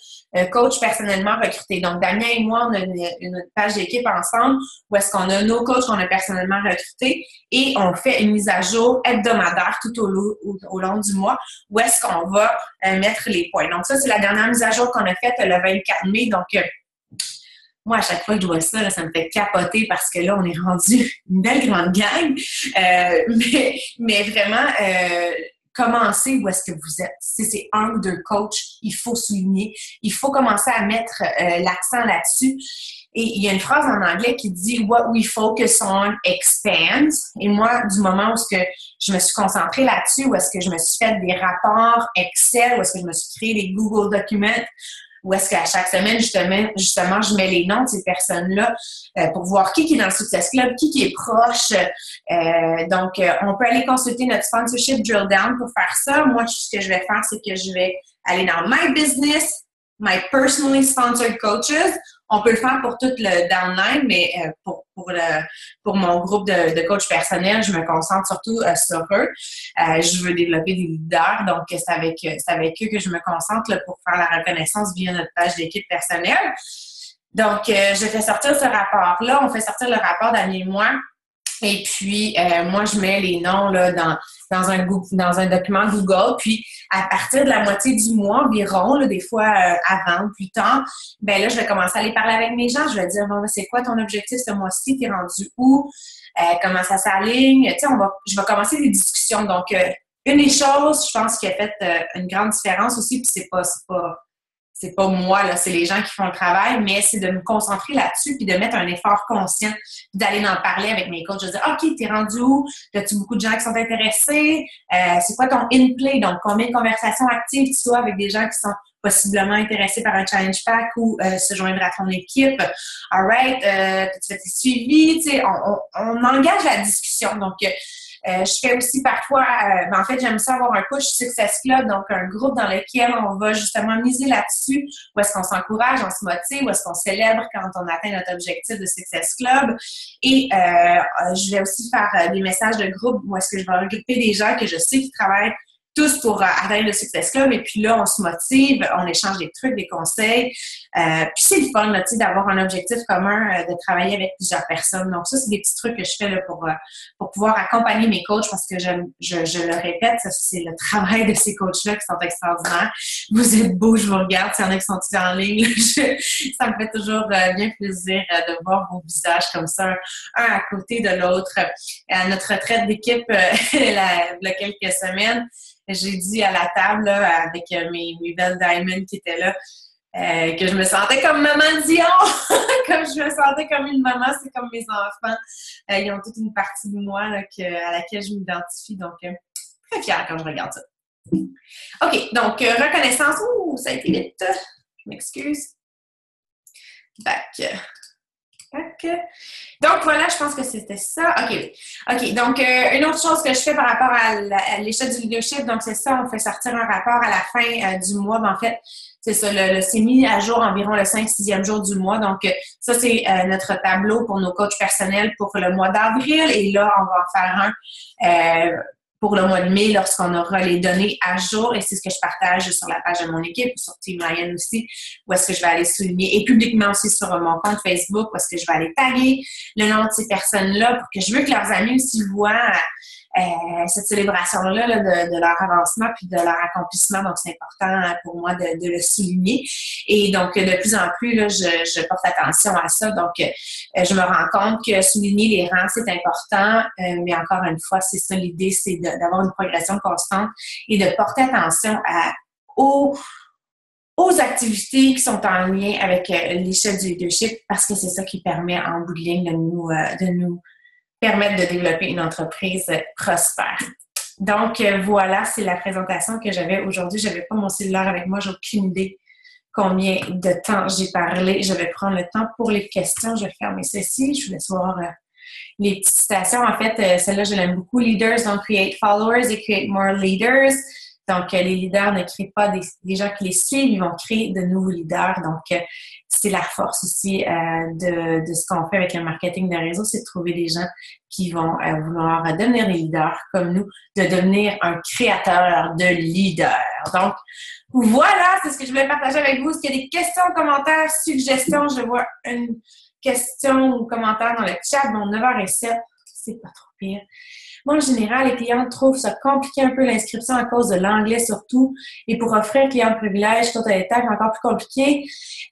coach personnellement recruté. Donc, Damien et moi, on a une page d'équipe ensemble où est-ce qu'on a nos coachs qu'on a personnellement recrutés et on fait une mise à jour hebdomadaire tout au long du mois où est-ce qu'on va mettre les points. Donc, ça, c'est la dernière mise à jour qu'on a faite le 24 mai. Donc, moi, à chaque fois que je vois ça, là, ça me fait capoter parce que là, on est rendu une belle grande gang. Mais vraiment, commencez où est-ce que vous êtes. Si c'est un ou deux coachs, il faut souligner. Il faut commencer à mettre l'accent là-dessus. Et il y a une phrase en anglais qui dit « What we focus on expands ». Et moi, du moment où est-ce que je me suis concentrée là-dessus, où est-ce que je me suis fait des rapports Excel, où est-ce que je me suis créé des Google Documents, où est-ce qu'à chaque semaine, justement, je mets les noms de ces personnes-là pour voir qui est dans le Success Club, qui est proche. Donc, on peut aller consulter notre Sponsorship Drill Down pour faire ça. Moi, ce que je vais faire, c'est que je vais aller dans My Business, My Personally Sponsored Coaches. On peut le faire pour tout le downline, mais pour mon groupe de coachs personnels, je me concentre surtout sur eux. Je veux développer des leaders, donc c'est avec eux que je me concentre là, pour faire la reconnaissance via notre page d'équipe personnelle. Donc, je fais sortir ce rapport-là. On fait sortir le rapport d'année et mois. Et puis, moi, je mets les noms là, dans un document Google. Puis, à partir de la moitié du mois environ, là, des fois avant ou plus tard, ben là, je vais commencer à aller parler avec mes gens. Je vais dire, bon, c'est quoi ton objectif ce mois-ci? T'es rendu où? Comment ça s'aligne? Tu sais, je vais commencer des discussions. Donc, une des choses, je pense, qui a fait une grande différence aussi, puis c'est pas moi, là, c'est les gens qui font le travail, mais c'est de me concentrer là-dessus puis de mettre un effort conscient, d'aller en parler avec mes coachs, de dire « OK, t'es rendu où? As-tu beaucoup de gens qui sont intéressés? C'est quoi ton in-play? » Donc, combien de conversations actives tu as avec des gens qui sont possiblement intéressés par un challenge pack ou se joindre à ton équipe. All right, tu fais tes suivis, tu sais, on engage la discussion. Donc, je fais aussi parfois, en fait, j'aime ça avoir un push Success Club, donc un groupe dans lequel on va justement miser là-dessus, où est-ce qu'on s'encourage, on se motive, où est-ce qu'on célèbre quand on atteint notre objectif de Success Club. Et je vais aussi faire des messages de groupe où est-ce que je vais regrouper des gens que je sais qui travaillent tous pour atteindre le Success Club. Et puis là, on se motive, on échange des trucs, des conseils. Puis c'est le fun, là, tu sais, d'avoir un objectif commun, de travailler avec plusieurs personnes. Donc ça, c'est des petits trucs que je fais là, pour pouvoir accompagner mes coachs parce que je le répète, ça, c'est le travail de ces coachs-là qui sont extraordinaires. Vous êtes beaux, je vous regarde. S'il y en a qui sont en ligne, ça me fait toujours bien plaisir de voir vos visages comme ça, un à côté de l'autre. À notre retraite d'équipe, il y a quelques semaines, j'ai dit à la table là, avec mes belles diamonds qui étaient là que je me sentais comme maman Dion, comme je me sentais comme une maman, c'est comme mes enfants. Ils ont toute une partie de moi là, à laquelle je m'identifie, donc très fière quand je regarde ça. OK, donc reconnaissance. Ouh, ça a été vite. Je m'excuse. Back. Donc, voilà, je pense que c'était ça. OK. Donc, une autre chose que je fais par rapport à l'échelle du leadership, donc c'est ça, on fait sortir un rapport à la fin du mois. En fait, c'est ça, c'est mis à jour environ le 5-6e jour du mois. Donc, ça, c'est notre tableau pour nos coachs personnels pour le mois d'avril. Et là, on va en faire un pour le mois de mai lorsqu'on aura les données à jour. Et c'est ce que je partage sur la page de mon équipe, sur Team Ryan aussi, où est-ce que je vais aller souligner, et publiquement aussi sur mon compte Facebook, où est-ce que je vais aller taguer le nom de ces personnes-là pour que je veux que leurs amis aussi voient cette célébration-là de leur avancement puis de leur accomplissement. Donc, c'est important pour moi de le souligner. Et donc, de plus en plus, là, je porte attention à ça. Donc, je me rends compte que souligner les rangs, c'est important. Mais encore une fois, c'est ça l'idée, c'est d'avoir une progression constante et de porter attention aux activités qui sont en lien avec l'échelle du leadership, parce que c'est ça qui permet en bout de ligne de nous permettre de développer une entreprise prospère. Donc, voilà, c'est la présentation que j'avais aujourd'hui. Je n'avais pas mon cellulaire avec moi, j'ai aucune idée combien de temps j'ai parlé. Je vais prendre le temps pour les questions. Je vais fermer ceci. Je vous laisse voir les petites citations. En fait, celle-là, je l'aime beaucoup. Leaders don't create followers, they create more leaders. Donc, les leaders ne créent pas des gens qui les suivent, ils vont créer de nouveaux leaders. Donc, c'est la force aussi de ce qu'on fait avec le marketing de réseau, c'est de trouver des gens qui vont vouloir devenir des leaders comme nous, de devenir un créateur de leaders. Donc, voilà, c'est ce que je voulais partager avec vous. Est-ce qu'il y a des questions, commentaires, suggestions? Je vois une question ou commentaire dans le chat. Bon, 9h07, c'est pas trop pire. Moi, en général, les clients trouvent ça compliqué un peu l'inscription à cause de l'anglais surtout. Et pour offrir client de privilège, tout est encore plus compliqué.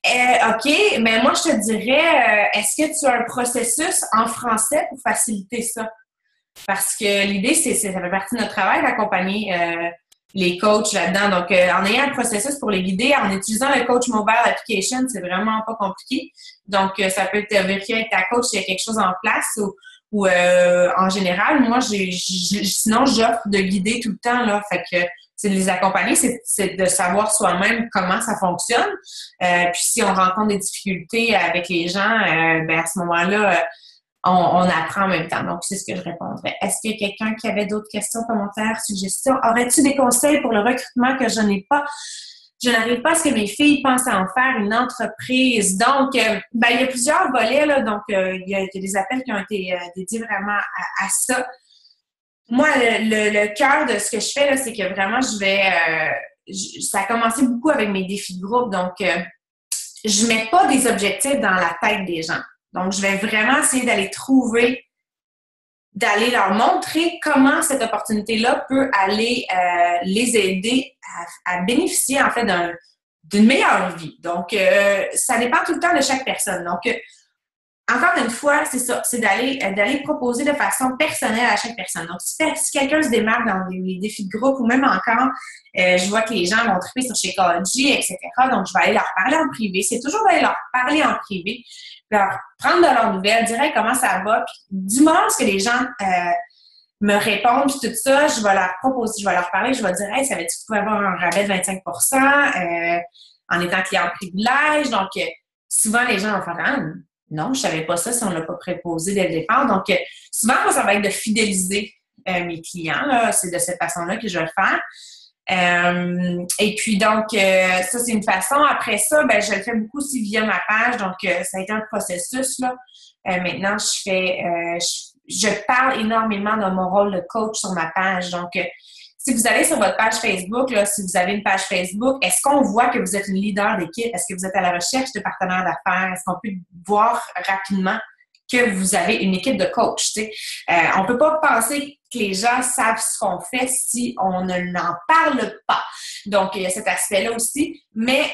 OK, mais moi, je te dirais, est-ce que tu as un processus en français pour faciliter ça? Parce que l'idée, ça fait partie de notre travail d'accompagner les coachs là-dedans. Donc, en ayant un processus pour les guider, en utilisant le Coach Mobile Application, c'est vraiment pas compliqué. Donc, ça peut être vérifié avec ta coach s'il y a quelque chose en place ou en général, moi, sinon, j'offre de guider tout le temps, là. Fait que c'est de les accompagner, c'est de savoir soi-même comment ça fonctionne. Puis si on rencontre des difficultés avec les gens, à ce moment-là, on apprend en même temps. Donc, c'est ce que je répondrais. Est-ce qu'il y a quelqu'un qui avait d'autres questions, commentaires, suggestions? Aurais-tu des conseils pour le recrutement que je n'ai pas? Je n'arrive pas à ce que mes filles pensent à en faire une entreprise. Donc, il y a plusieurs volets, là. Donc, il y a des appels qui ont été dédiés vraiment à ça. Moi, le cœur de ce que je fais, là, c'est que vraiment, ça a commencé beaucoup avec mes défis de groupe. Donc, je mets pas des objectifs dans la tête des gens. Donc, je vais vraiment essayer d'aller leur montrer comment cette opportunité-là peut aller les aider à bénéficier, en fait, d'une meilleure vie. Donc, ça dépend tout le temps de chaque personne. Donc, encore une fois, c'est ça, c'est d'aller proposer de façon personnelle à chaque personne. Donc, si quelqu'un se démarque dans les défis de groupe ou même encore, je vois que les gens vont triper sur Shakeology, etc. Donc, je vais aller leur parler en privé. C'est toujours d'aller leur parler en privé, leur prendre de leurs nouvelles, dire comment ça va. Puis, du moment où les gens me répondent, puis tout ça, je vais leur proposer, je vais leur parler, je vais dire « Hey, savais-tu que tu pouvais avoir un rabais de 25% en étant client privilège? » Donc, souvent, les gens vont faire « Ah, non, je savais pas ça si on ne l'a pas préposé dès le départ. » Donc, souvent, moi, ça va être de fidéliser mes clients. Là. C'est de cette façon-là que je vais le faire. Et puis, donc, ça, c'est une façon. Après ça, je le fais beaucoup aussi via ma page. Donc, ça a été un processus. Là. Maintenant, je parle énormément de mon rôle de coach sur ma page. Donc, si vous allez sur votre page Facebook, là, si vous avez une page Facebook, est-ce qu'on voit que vous êtes une leader d'équipe? Est-ce que vous êtes à la recherche de partenaires d'affaires? Est-ce qu'on peut voir rapidement que vous avez une équipe de coach? On ne peut pas penser que les gens savent ce qu'on fait si on n'en parle pas. Donc, il y a cet aspect-là aussi. Mais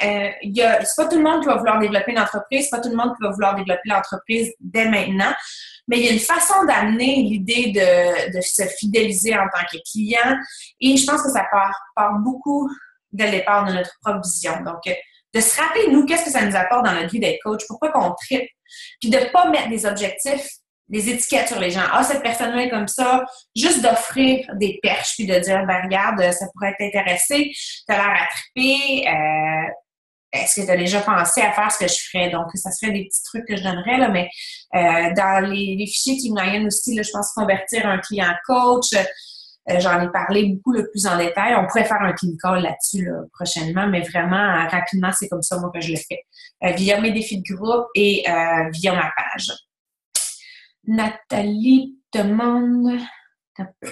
c'est pas tout le monde qui va vouloir développer une entreprise, c'est pas tout le monde qui va vouloir développer l'entreprise dès maintenant. Mais il y a une façon d'amener l'idée de se fidéliser en tant que client. Et je pense que ça part beaucoup dès le départ de notre propre vision. Donc, de se rappeler, nous, qu'est-ce que ça nous apporte dans notre vie d'être coach? Pourquoi qu'on tripe? Puis de ne pas mettre des objectifs, des étiquettes sur les gens. Ah, cette personne-là est comme ça. Juste d'offrir des perches puis de dire, regarde, ça pourrait t'intéresser. Tu as l'air à triper. Est-ce que tu as déjà pensé à faire ce que je ferais? Donc, ça serait des petits trucs que je donnerais, là, mais dans les fichiers Team Ryan aussi, là, je pense convertir un client coach, J'en ai parlé beaucoup le plus en détail. On pourrait faire un clinical là-dessus là, prochainement, mais vraiment, rapidement, c'est comme ça, moi, que je le fais. Via mes défis de groupe et via ma page. Nathalie demande...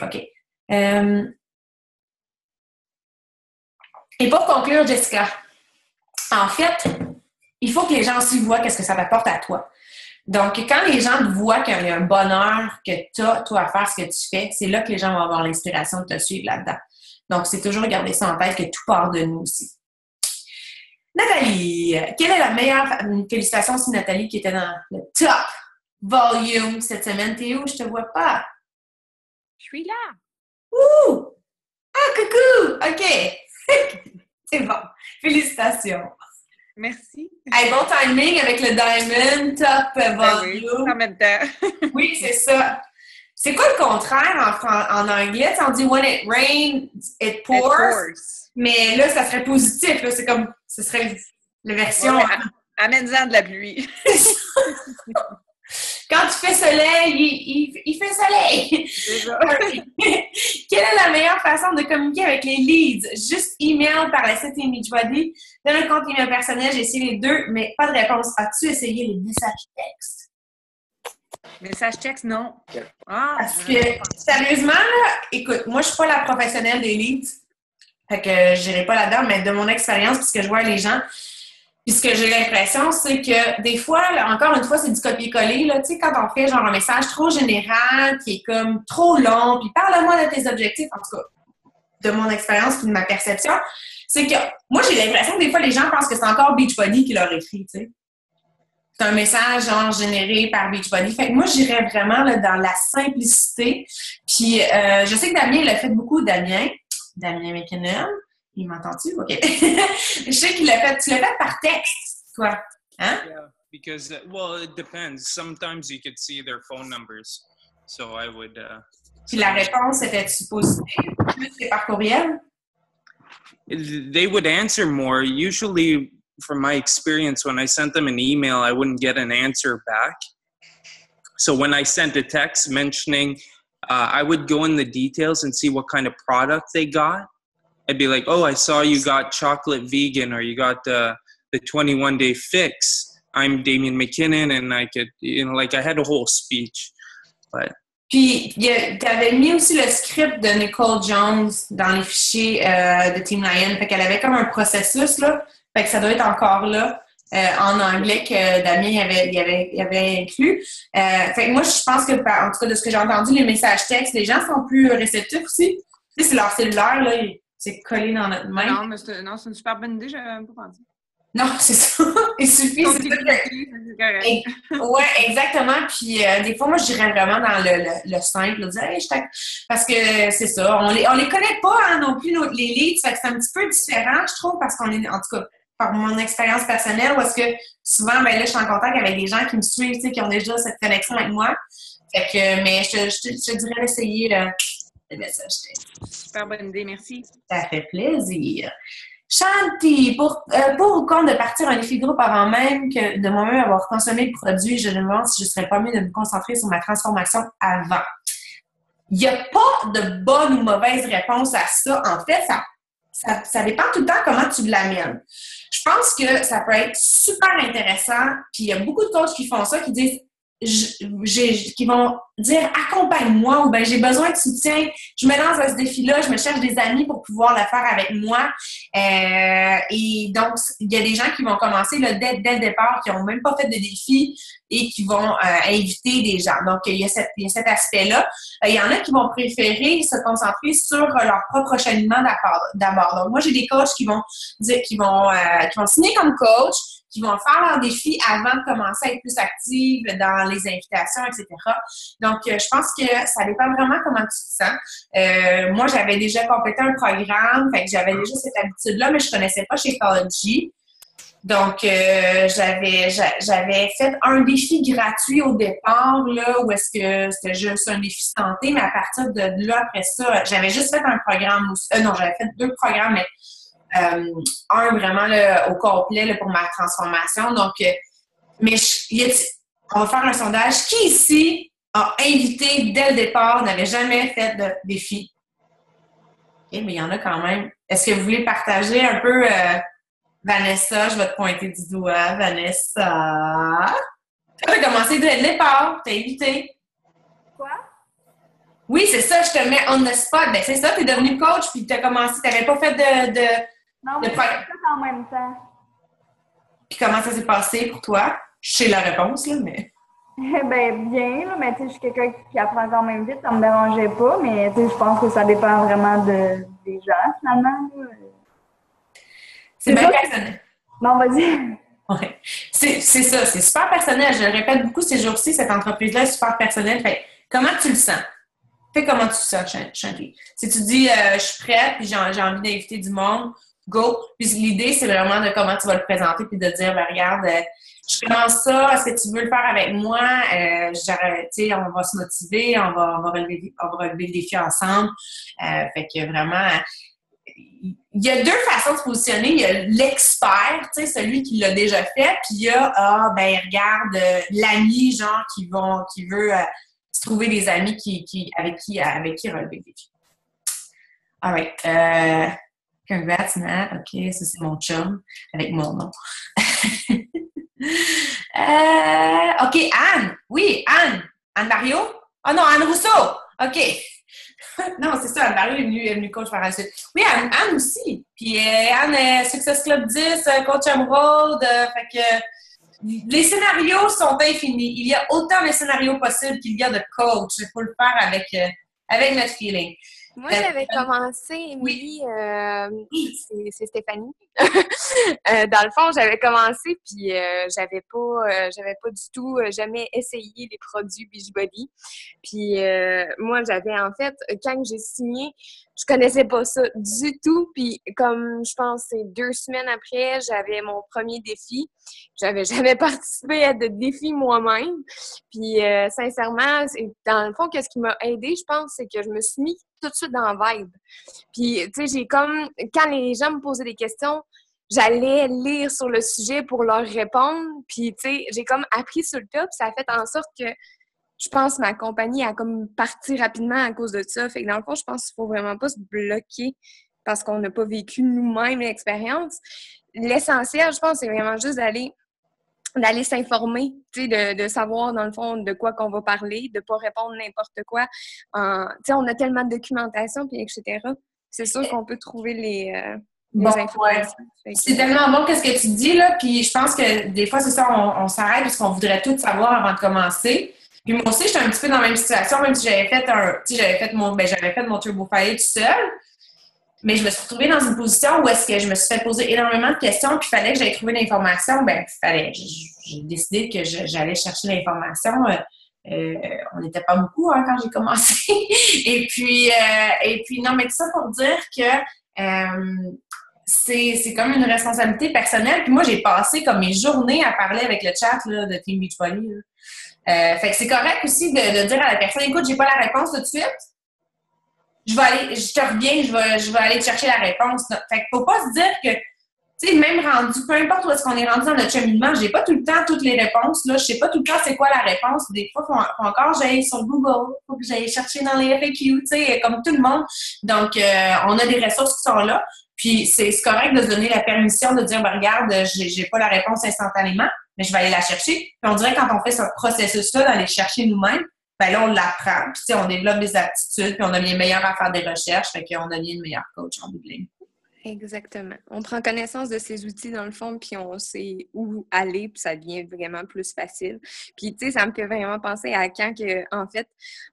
OK. Et pour conclure, Jessica, en fait, il faut que les gens aussi voient qu'est-ce que ça t'apporte à toi. Donc, quand les gens voient qu'il y a un bonheur que tu as, toi, à faire ce que tu fais, c'est là que les gens vont avoir l'inspiration de te suivre là-dedans. Donc, c'est toujours garder ça en tête que tout part de nous aussi. Nathalie, quelle est la meilleure... Félicitations aussi, Nathalie, qui était dans le top volume cette semaine. T'es où? Je te vois pas. Je suis là. Ouh! Ah, coucou! OK. C'est bon. Félicitations. Merci. Hey, bon timing avec le Diamond, top volume. Oui, en même temps. Oui, c'est ça. C'est quoi le contraire en anglais? On dit when it rains, it pours. Mais là, ça serait positif. Là. C'est comme, ce serait la version... Ouais, amène-en de la pluie. Quand il fait soleil, il fait soleil. C'est ça. Quelle est la meilleure façon de communiquer avec les leads? Juste email par le site ImageBody. Dans le compte email personnel, j'ai essayé les deux, mais pas de réponse. As-tu essayé les messages textes? Message texte, non. Parce que, sérieusement, là, écoute, moi, je suis pas la professionnelle des leads. Fait que je n'irai pas là-dedans, mais de mon expérience, puisque je vois les gens, puis ce que j'ai l'impression, c'est que des fois, là, encore une fois, c'est du copier-coller. Là, tu sais, quand on fait genre un message trop général, qui est comme trop long, puis parle-moi de tes objectifs, en tout cas, de mon expérience puis de ma perception, c'est que moi, j'ai l'impression que des fois, les gens pensent que c'est encore Beachbody qui leur écrit, tu sais. C'est un message genre généré par Beachbody. Fait que moi, j'irais vraiment là, dans la simplicité. Puis je sais que Damien l'a fait beaucoup, Damien McKinnon. Il m'entend-tu? OK. Je sais qu'il l'a fait. Tu l'as fait par texte, toi. Hein? Yeah, because, well, it depends. Sometimes you could see their phone numbers. So I would... Puis la réponse était-tu positive? Plus que par courriel? They would answer more. Usually, from my experience, when I sent them an email, I wouldn't get an answer back. So when I sent a text mentioning, I would go in the details and see what kind of product they got. I'd be like, oh, I saw you got chocolate vegan, or you got the 21-day fix. I'm Damien McKinnon, and I could, like I had a whole speech. But puis, tu avais mis aussi le script de Nicole Jones dans les fichiers de Team Lion. Fait qu'elle avait comme un processus, là. Fait que ça doit être encore là, en anglais, que Damien avait inclus. Fait que moi, je pense que, en tout cas, de ce que j'ai entendu, les messages textes, les gens sont plus réceptifs aussi. Tu sais, c'est leur cellulaire, là. C'est collé dans notre main. Non, mais c'est une super bonne idée, j'avais même pas pensé. Non, c'est ça. Il suffit. C'est correct. Oui, exactement. Puis des fois, moi, je dirais vraiment dans le simple. Là, dire, hey, parce que c'est ça. On les connaît pas hein, non plus, les leads. Fait que c'est un petit peu différent, je trouve, parce qu'on est, en tout cas, par mon expérience personnelle, où est-ce que souvent, ben là, je suis en contact avec des gens qui me suivent, tu sais, qui ont déjà cette connexion avec moi. Fait que, mais je te dirais d'essayer le message texte. Super bonne idée, merci. Ça fait plaisir. Shanti, pour ou contre de partir un défi de groupe avant même que de moi-même avoir consommé le produit, je me demande si je serais pas mieux de me concentrer sur ma transformation avant. Il n'y a pas de bonne ou mauvaise réponse à ça. En fait, ça dépend tout le temps comment tu l'amènes. Je pense que ça peut être super intéressant. Puis il y a beaucoup de coachs qui font ça, qui disent qui vont dire accompagne-moi ou ben j'ai besoin de soutien, je me lance à ce défi-là, je me cherche des amis pour pouvoir le faire avec moi. Et donc, il y a des gens qui vont commencer là, dès le départ, qui n'ont même pas fait de défi et qui vont inviter des gens. Donc, il y a cet aspect-là. Il y en a qui vont préférer se concentrer sur leur propre cheminement d'abord. Donc, moi, j'ai des coachs qui vont signer comme coach, qui vont faire leur défi avant de commencer à être plus active dans les invitations, etc. Donc, je pense que ça dépend vraiment comment tu te sens. Moi, j'avais déjà complété un programme, fait que j'avais déjà cette habitude-là, mais je ne connaissais pas chez Ecology. Donc, j'avais fait un défi gratuit au départ, là, où est-ce que c'était juste un défi santé, mais à partir de là, après ça, j'avais juste fait un programme, non, j'avais fait 2 programmes, mais un vraiment là, au complet là, pour ma transformation. Donc, mais on va faire un sondage. Qui ici a invité dès le départ, n'avait jamais fait de défi mais il y en a quand même. Est-ce que vous voulez partager un peu, Vanessa? Je vais te pointer du doigt. Vanessa. Tu as commencé dès le départ. Tu as évité. Quoi? Oui, c'est ça. Je te mets on the spot. Ben, c'est ça. Tu es devenue coach puis tu as commencé. Tu n'avais pas fait Non, mais c'est tout en même temps. Puis comment ça s'est passé pour toi? Je sais la réponse, là, mais... Ben, bien, là, mais tu sais, je suis quelqu'un qui apprend quand même vite, ça me dérangeait pas, mais tu sais, je pense que ça dépend vraiment des gens, finalement. C'est bien personnel. Non, vas-y. Ouais. C'est ça, c'est super personnel. Je le répète beaucoup ces jours-ci, cette entreprise-là est super personnelle. Fait, comment tu le sens? Fais comment tu te sens, Chanty. Si tu dis, je suis prête, puis j'ai envie d'inviter du monde, go. Puis l'idée, c'est vraiment de comment tu vas le présenter, puis de dire, ben regarde, je commence ça, est-ce que tu veux le faire avec moi? On va se motiver, on va relever le défi ensemble. Fait que vraiment, il y a deux façons de se positionner. Il y a l'expert, celui qui l'a déjà fait, puis il y a, regarde, l'ami, genre, qui veut se trouver des amis avec qui relever le défi. All right. Congrats, Nat. OK, ça, c'est mon chum avec mon nom. OK, Anne. Oui, Anne. Anne Mario? Oh non, Anne Rousseau. OK. Non, c'est ça, Anne Mario est venue coach par la suite. Oui, Anne aussi. Puis Anne, Success Club 10, coach Emerald. Fait que les scénarios sont infinis. Il y a autant de scénarios possibles qu'il y a de coachs. Il faut le faire avec notre feeling. Moi, j'avais commencé, Émilie, c'est Stéphanie. Dans le fond, j'avais commencé, puis j'avais pas du tout jamais essayé les produits Beachbody. Puis moi, j'avais en fait, quand j'ai signé, je connaissais pas ça du tout. Puis comme je pense c'est 2 semaines après, j'avais mon premier défi. J'avais jamais participé à de défis moi-même. Puis sincèrement, dans le fond, qu'est-ce qui m'a aidée, je pense, c'est que je me suis mis tout de suite dans la vibe. Puis, tu sais, j'ai comme... Quand les gens me posaient des questions, j'allais lire sur le sujet pour leur répondre. Puis, tu sais, j'ai comme appris sur le tas. Puis ça a fait en sorte que, je pense, ma compagnie a comme parti rapidement à cause de ça. Fait que dans le fond, je pense qu'il faut vraiment pas se bloquer parce qu'on n'a pas vécu nous-mêmes l'expérience. L'essentiel, je pense, c'est vraiment juste d'aller s'informer, tu sais, de savoir, dans le fond, de quoi qu'on va parler, de pas répondre n'importe quoi. Tu sais, on a tellement de documentation, puis etc. C'est sûr qu'on peut trouver les informations. Ouais. C'est tellement bon qu'est-ce que tu dis, là, puis je pense que des fois, c'est ça, on s'arrête parce qu'on voudrait tout savoir avant de commencer. Puis moi aussi, j'étais un petit peu dans la même situation, même si j'avais fait mon Turbo Fire tout seul. Mais je me suis retrouvée dans une position où est-ce que je me suis fait poser énormément de questions, puis il fallait que j'aille trouver l'information. J'ai décidé que j'allais chercher l'information. On n'était pas beaucoup quand j'ai commencé. et puis, non, mais tout ça pour dire que c'est comme une responsabilité personnelle. Puis moi, j'ai passé comme mes journées à parler avec le chat là, de Team Beachbody. Fait que c'est correct aussi de dire à la personne, écoute, j'ai pas la réponse tout de suite. Je te reviens, je vais aller chercher la réponse. Fait qu'il faut pas se dire que, tu sais, même rendu, peu importe où est-ce qu'on est rendu dans notre cheminement, j'ai pas tout le temps toutes les réponses, là. Je sais pas tout le temps c'est quoi la réponse. Des fois, faut encore j'aille sur Google, faut que j'aille chercher dans les FAQ, tu sais, comme tout le monde. Donc, on a des ressources qui sont là. Puis, c'est correct de se donner la permission de dire, ben, regarde, j'ai pas la réponse instantanément, mais je vais aller la chercher. Puis, on dirait quand on fait ce processus-là d'aller chercher nous-mêmes, ben là, on l'apprend, puis on développe des aptitudes, puis on devient meilleur à faire des recherches, fait qu'on devient une meilleure coach en bout de ligne. Exactement. On prend connaissance de ces outils dans le fond, puis on sait où aller, puis ça devient vraiment plus facile. Puis, tu sais, ça me fait vraiment penser à quand que, en fait,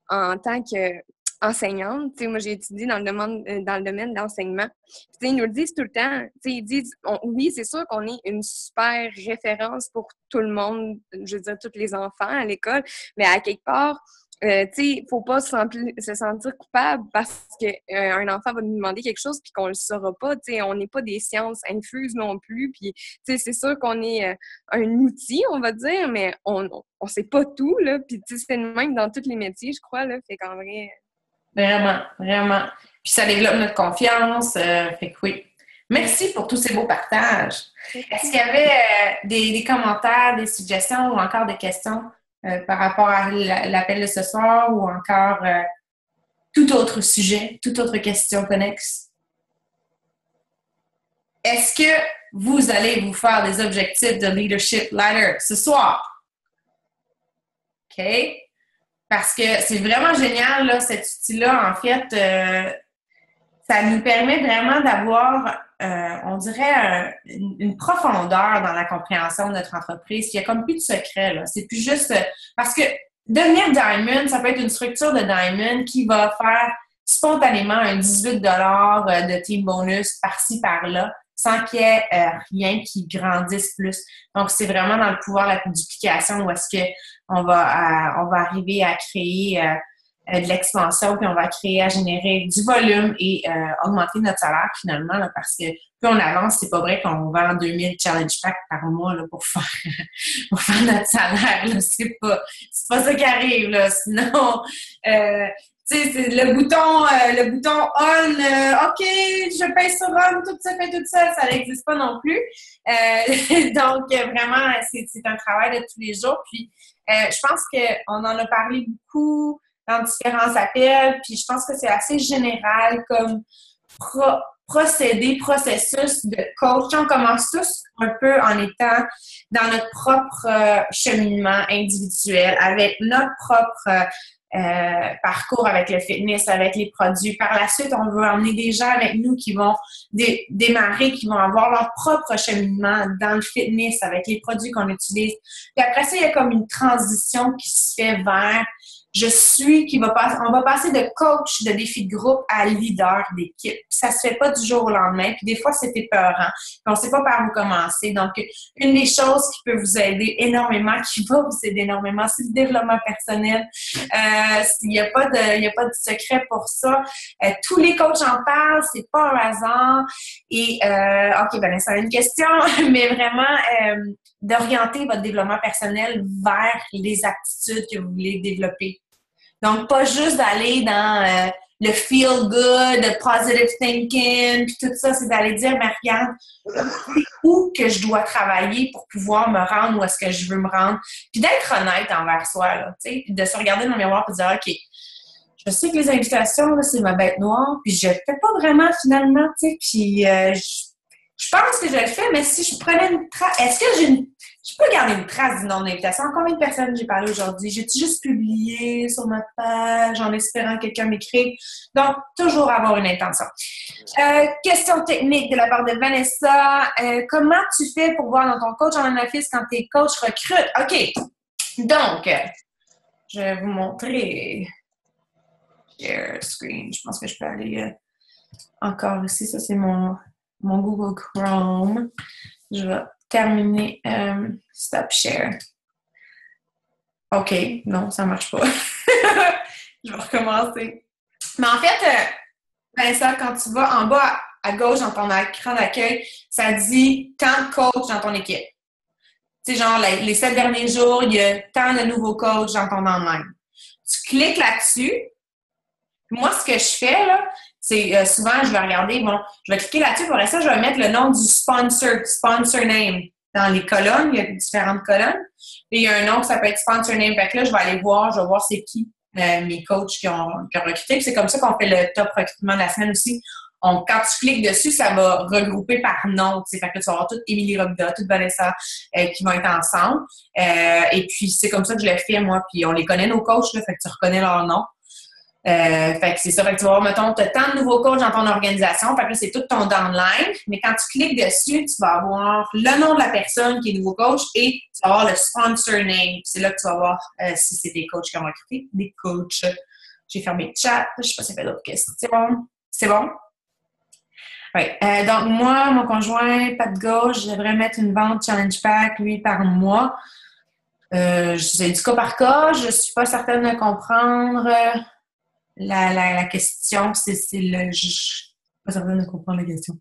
en tant qu'enseignante, tu sais, moi, j'ai étudié dans le domaine d'enseignement. Tu sais, ils nous le disent tout le temps. Tu sais, ils disent, oui, c'est sûr qu'on est une super référence pour tout le monde, je veux dire, tous les enfants à l'école, mais à quelque part, tu sais, faut pas se sentir coupable parce qu'un enfant va nous demander quelque chose puis qu'on le saura pas. Tu sais, on n'est pas des sciences infuses non plus. Puis, tu sais, c'est sûr qu'on est un outil, on va dire, mais on sait pas tout, là. Puis, tu sais, c'est le même dans tous les métiers, je crois, là. Fait qu'en vrai... Vraiment, vraiment. Puis, ça développe notre confiance. Fait que oui. Merci pour tous ces beaux partages. Est-ce qu'il y avait des commentaires, des suggestions ou encore des questions par rapport à l'appel de ce soir ou encore tout autre sujet, toute autre question connexe? est-ce que vous allez vous faire des objectifs de Leadership Ladder ce soir? OK? Parce que c'est vraiment génial, là, cet outil-là. En fait, ça nous permet vraiment d'avoir, on dirait, une profondeur dans la compréhension de notre entreprise. Il n'y a comme plus de secret, là. C'est plus juste... parce que devenir Diamond, ça peut être une structure de Diamond qui va faire spontanément un 18 $ de team bonus par-ci, par-là, sans qu'il y ait rien qui grandisse plus. Donc, c'est vraiment dans le pouvoir de la duplication où est-ce qu'on va arriver à créer de l'expansion, puis on va créer à générer du volume et augmenter notre salaire finalement, là, parce que plus on avance, c'est pas vrai qu'on vend 2000 challenge packs par mois là, pour faire notre salaire. Là. C'est pas ça qui arrive. Là. Sinon, tu sais, c'est le bouton on, OK, je pèse sur on, tout ça fait tout ça, ça n'existe pas non plus. Donc, vraiment, c'est un travail de tous les jours. Puis, je pense qu'on en a parlé beaucoup dans différents appels, puis je pense que c'est assez général comme processus de coach. On commence tous un peu en étant dans notre propre cheminement individuel, avec notre propre parcours avec le fitness, avec les produits. Par la suite, on veut emmener des gens avec nous qui vont démarrer, qui vont avoir leur propre cheminement dans le fitness avec les produits qu'on utilise. Puis après ça, il y a comme une transition qui se fait vers on va passer de coach de défi de groupe à leader d'équipe. Ça se fait pas du jour au lendemain. Puis des fois, c'est épeurant. Puis on sait pas par où commencer. Donc, une des choses qui peut vous aider énormément, qui va vous aider énormément, c'est le développement personnel. Il y a pas de secret pour ça. Tous les coachs en parlent. C'est pas un hasard. Et, OK, Vanessa a une question, mais vraiment, d'orienter votre développement personnel vers les aptitudes que vous voulez développer. Donc, pas juste d'aller dans le feel good, le positive thinking, puis tout ça, c'est d'aller dire, mais regarde, c'est où que je dois travailler pour pouvoir me rendre où est-ce que je veux me rendre, puis d'être honnête envers soi, là, tu sais, de se regarder dans le miroir et de dire, OK, je sais que les invitations, là, c'est ma bête noire, puis je le fais pas vraiment finalement, tu sais, puis je pense que je le fais, mais si je prenais une trace, est-ce que je peux garder une trace du nombre d'invitations? Combien de personnes j'ai parlé aujourd'hui? J'ai-tu juste publié sur ma page en espérant que quelqu'un m'écrive? Donc, toujours avoir une intention. Question technique de la part de Vanessa. Comment tu fais pour voir dans ton coach en office quand tes coachs recrutent? OK. Donc, je vais vous montrer. Share screen. Je pense que je peux aller encore ici. Ça, c'est mon Google Chrome. Je vais terminer Stop Share. OK. Non, ça ne marche pas. Je vais recommencer. Mais en fait, Vanessa, quand tu vas en bas à gauche dans ton écran d'accueil, ça dit tant de coachs dans ton équipe. Tu sais, genre, les 7 derniers jours, il y a tant de nouveaux coachs dans ton online. Tu cliques là-dessus. Moi, ce que je fais, là, c'est souvent, je vais regarder, bon, je vais cliquer là-dessus, pour ça, je vais mettre le nom du sponsor name. Dans les colonnes, il y a différentes colonnes. Et il y a un nom que ça peut être sponsor name. Fait que là, je vais aller voir, je vais voir c'est qui mes coachs qui ont recruté. Puis c'est comme ça qu'on fait le top recrutement de la semaine aussi. Quand tu cliques dessus, ça va regrouper par nom. Fait que là, tu vas avoir toute Émilie Robida, toute Vanessa qui vont être ensemble. Et puis, c'est comme ça que je le fais, moi. Puis on les connaît, nos coachs, là, fait que tu reconnais leur nom. Fait que c'est ça. Fait que tu vas voir, mettons, tu as tant de nouveaux coachs dans ton organisation. Fait que là, c'est tout ton downline. Mais quand tu cliques dessus, tu vas avoir le nom de la personne qui est nouveau coach et tu vas avoir le sponsor name. C'est là que tu vas voir si c'est des coachs qui ont recruté. Des coachs. J'ai fermé le chat. Je sais pas si ça fait d'autres questions. C'est bon? Oui. Donc, moi, mon conjoint, pas de gauche, je devrais mettre une vente challenge pack, lui, par mois. C'est du cas par cas. Je suis pas certaine de comprendre la question. Je suis pas certaine de comprendre la question.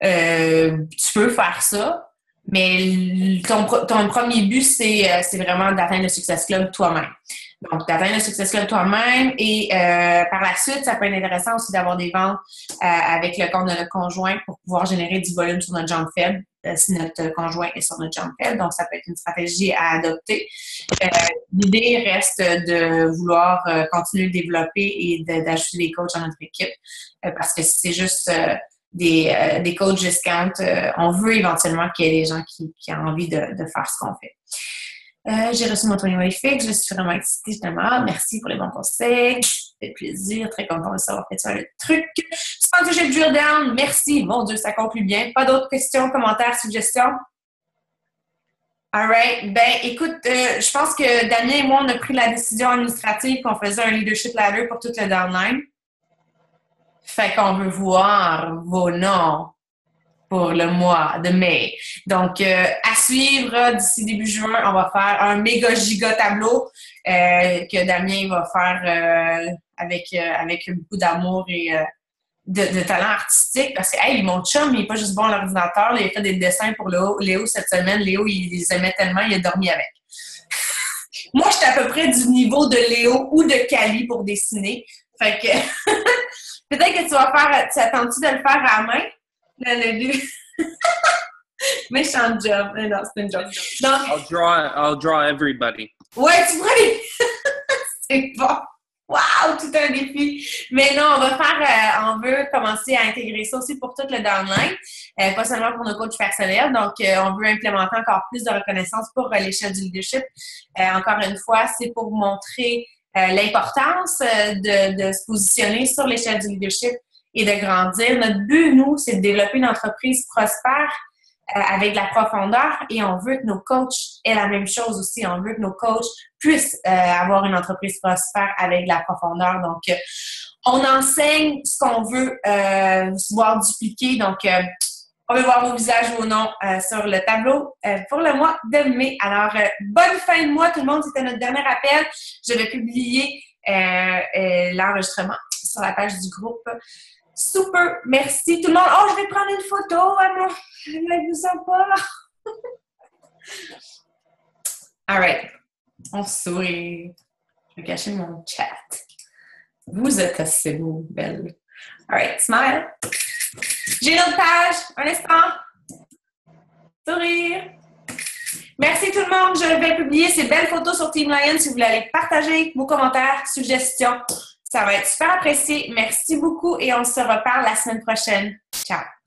Tu peux faire ça, mais ton premier but, c'est vraiment d'atteindre le Success Club toi-même. Donc, d'atteindre le Success Club toi-même et par la suite, ça peut être intéressant aussi d'avoir des ventes avec le compte de notre conjoint pour pouvoir générer du volume sur notre jambe faible si notre conjoint est sur notre jambe faible. Donc, ça peut être une stratégie à adopter. L'idée reste de vouloir continuer de développer et d'ajouter des coachs dans notre équipe parce que si c'est juste des coachs discount. On veut éventuellement qu'il y ait des gens qui ont envie de faire ce qu'on fait. J'ai reçu mon training magnifique. Je suis vraiment excitée, justement. Merci pour les bons conseils. Ça fait plaisir. Très contente de savoir fait ça, le truc. Je sens que j'ai le drill down. Merci. Mon Dieu, ça conclut bien. Pas d'autres questions, commentaires, suggestions? Alright. Ben, écoute, je pense que Damien et moi, on a pris la décision administrative qu'on faisait un leadership ladder pour tout le downline. Fait qu'on veut voir vos noms pour le mois de mai. Donc, à suivre d'ici début juin, on va faire un méga giga tableau que Damien va faire avec beaucoup d'amour et de talent artistique. Parce que, hey, mon chum, il n'est pas juste bon à l'ordinateur. Il a fait des dessins pour Léo cette semaine. Léo, il les aimait tellement, il a dormi avec. Moi, j'étais à peu près du niveau de Léo ou de Cali pour dessiner. Fait que peut-être que tu vas faire... Tu attends-tu de le faire à la main? Méchant job. Non, c'est une job. Donc, I'll draw everybody. Ouais, tu vois les... C'est bon. Wow, tout un défi. Mais non, on veut commencer à intégrer ça aussi pour tout le downline, pas seulement pour nos coachs personnels. Donc, on veut implémenter encore plus de reconnaissance pour l'échelle du leadership. Encore une fois, c'est pour montrer l'importance de se positionner sur l'échelle du leadership et de grandir. Notre but, nous, c'est de développer une entreprise prospère avec de la profondeur et on veut que nos coachs aient la même chose aussi. On veut que nos coachs puissent avoir une entreprise prospère avec de la profondeur. Donc, on enseigne ce qu'on veut voir dupliquer. Donc, on veut voir vos visages, vos noms sur le tableau pour le mois de mai. Alors, bonne fin de mois tout le monde. C'était notre dernier appel. Je vais publier l'enregistrement sur la page du groupe. Super, merci tout le monde. Oh, je vais prendre une photo. Je ne vous sens pas. All right. On sourit. Je vais cacher mon chat. Vous êtes assez beau, belle. All right, smile. J'ai une autre page. Un instant. Sourire. Merci tout le monde. Je vais publier ces belles photos sur Team Lion si vous voulez aller partager vos commentaires, suggestions. Ça va être super apprécié. Merci beaucoup et on se reparle la semaine prochaine. Ciao!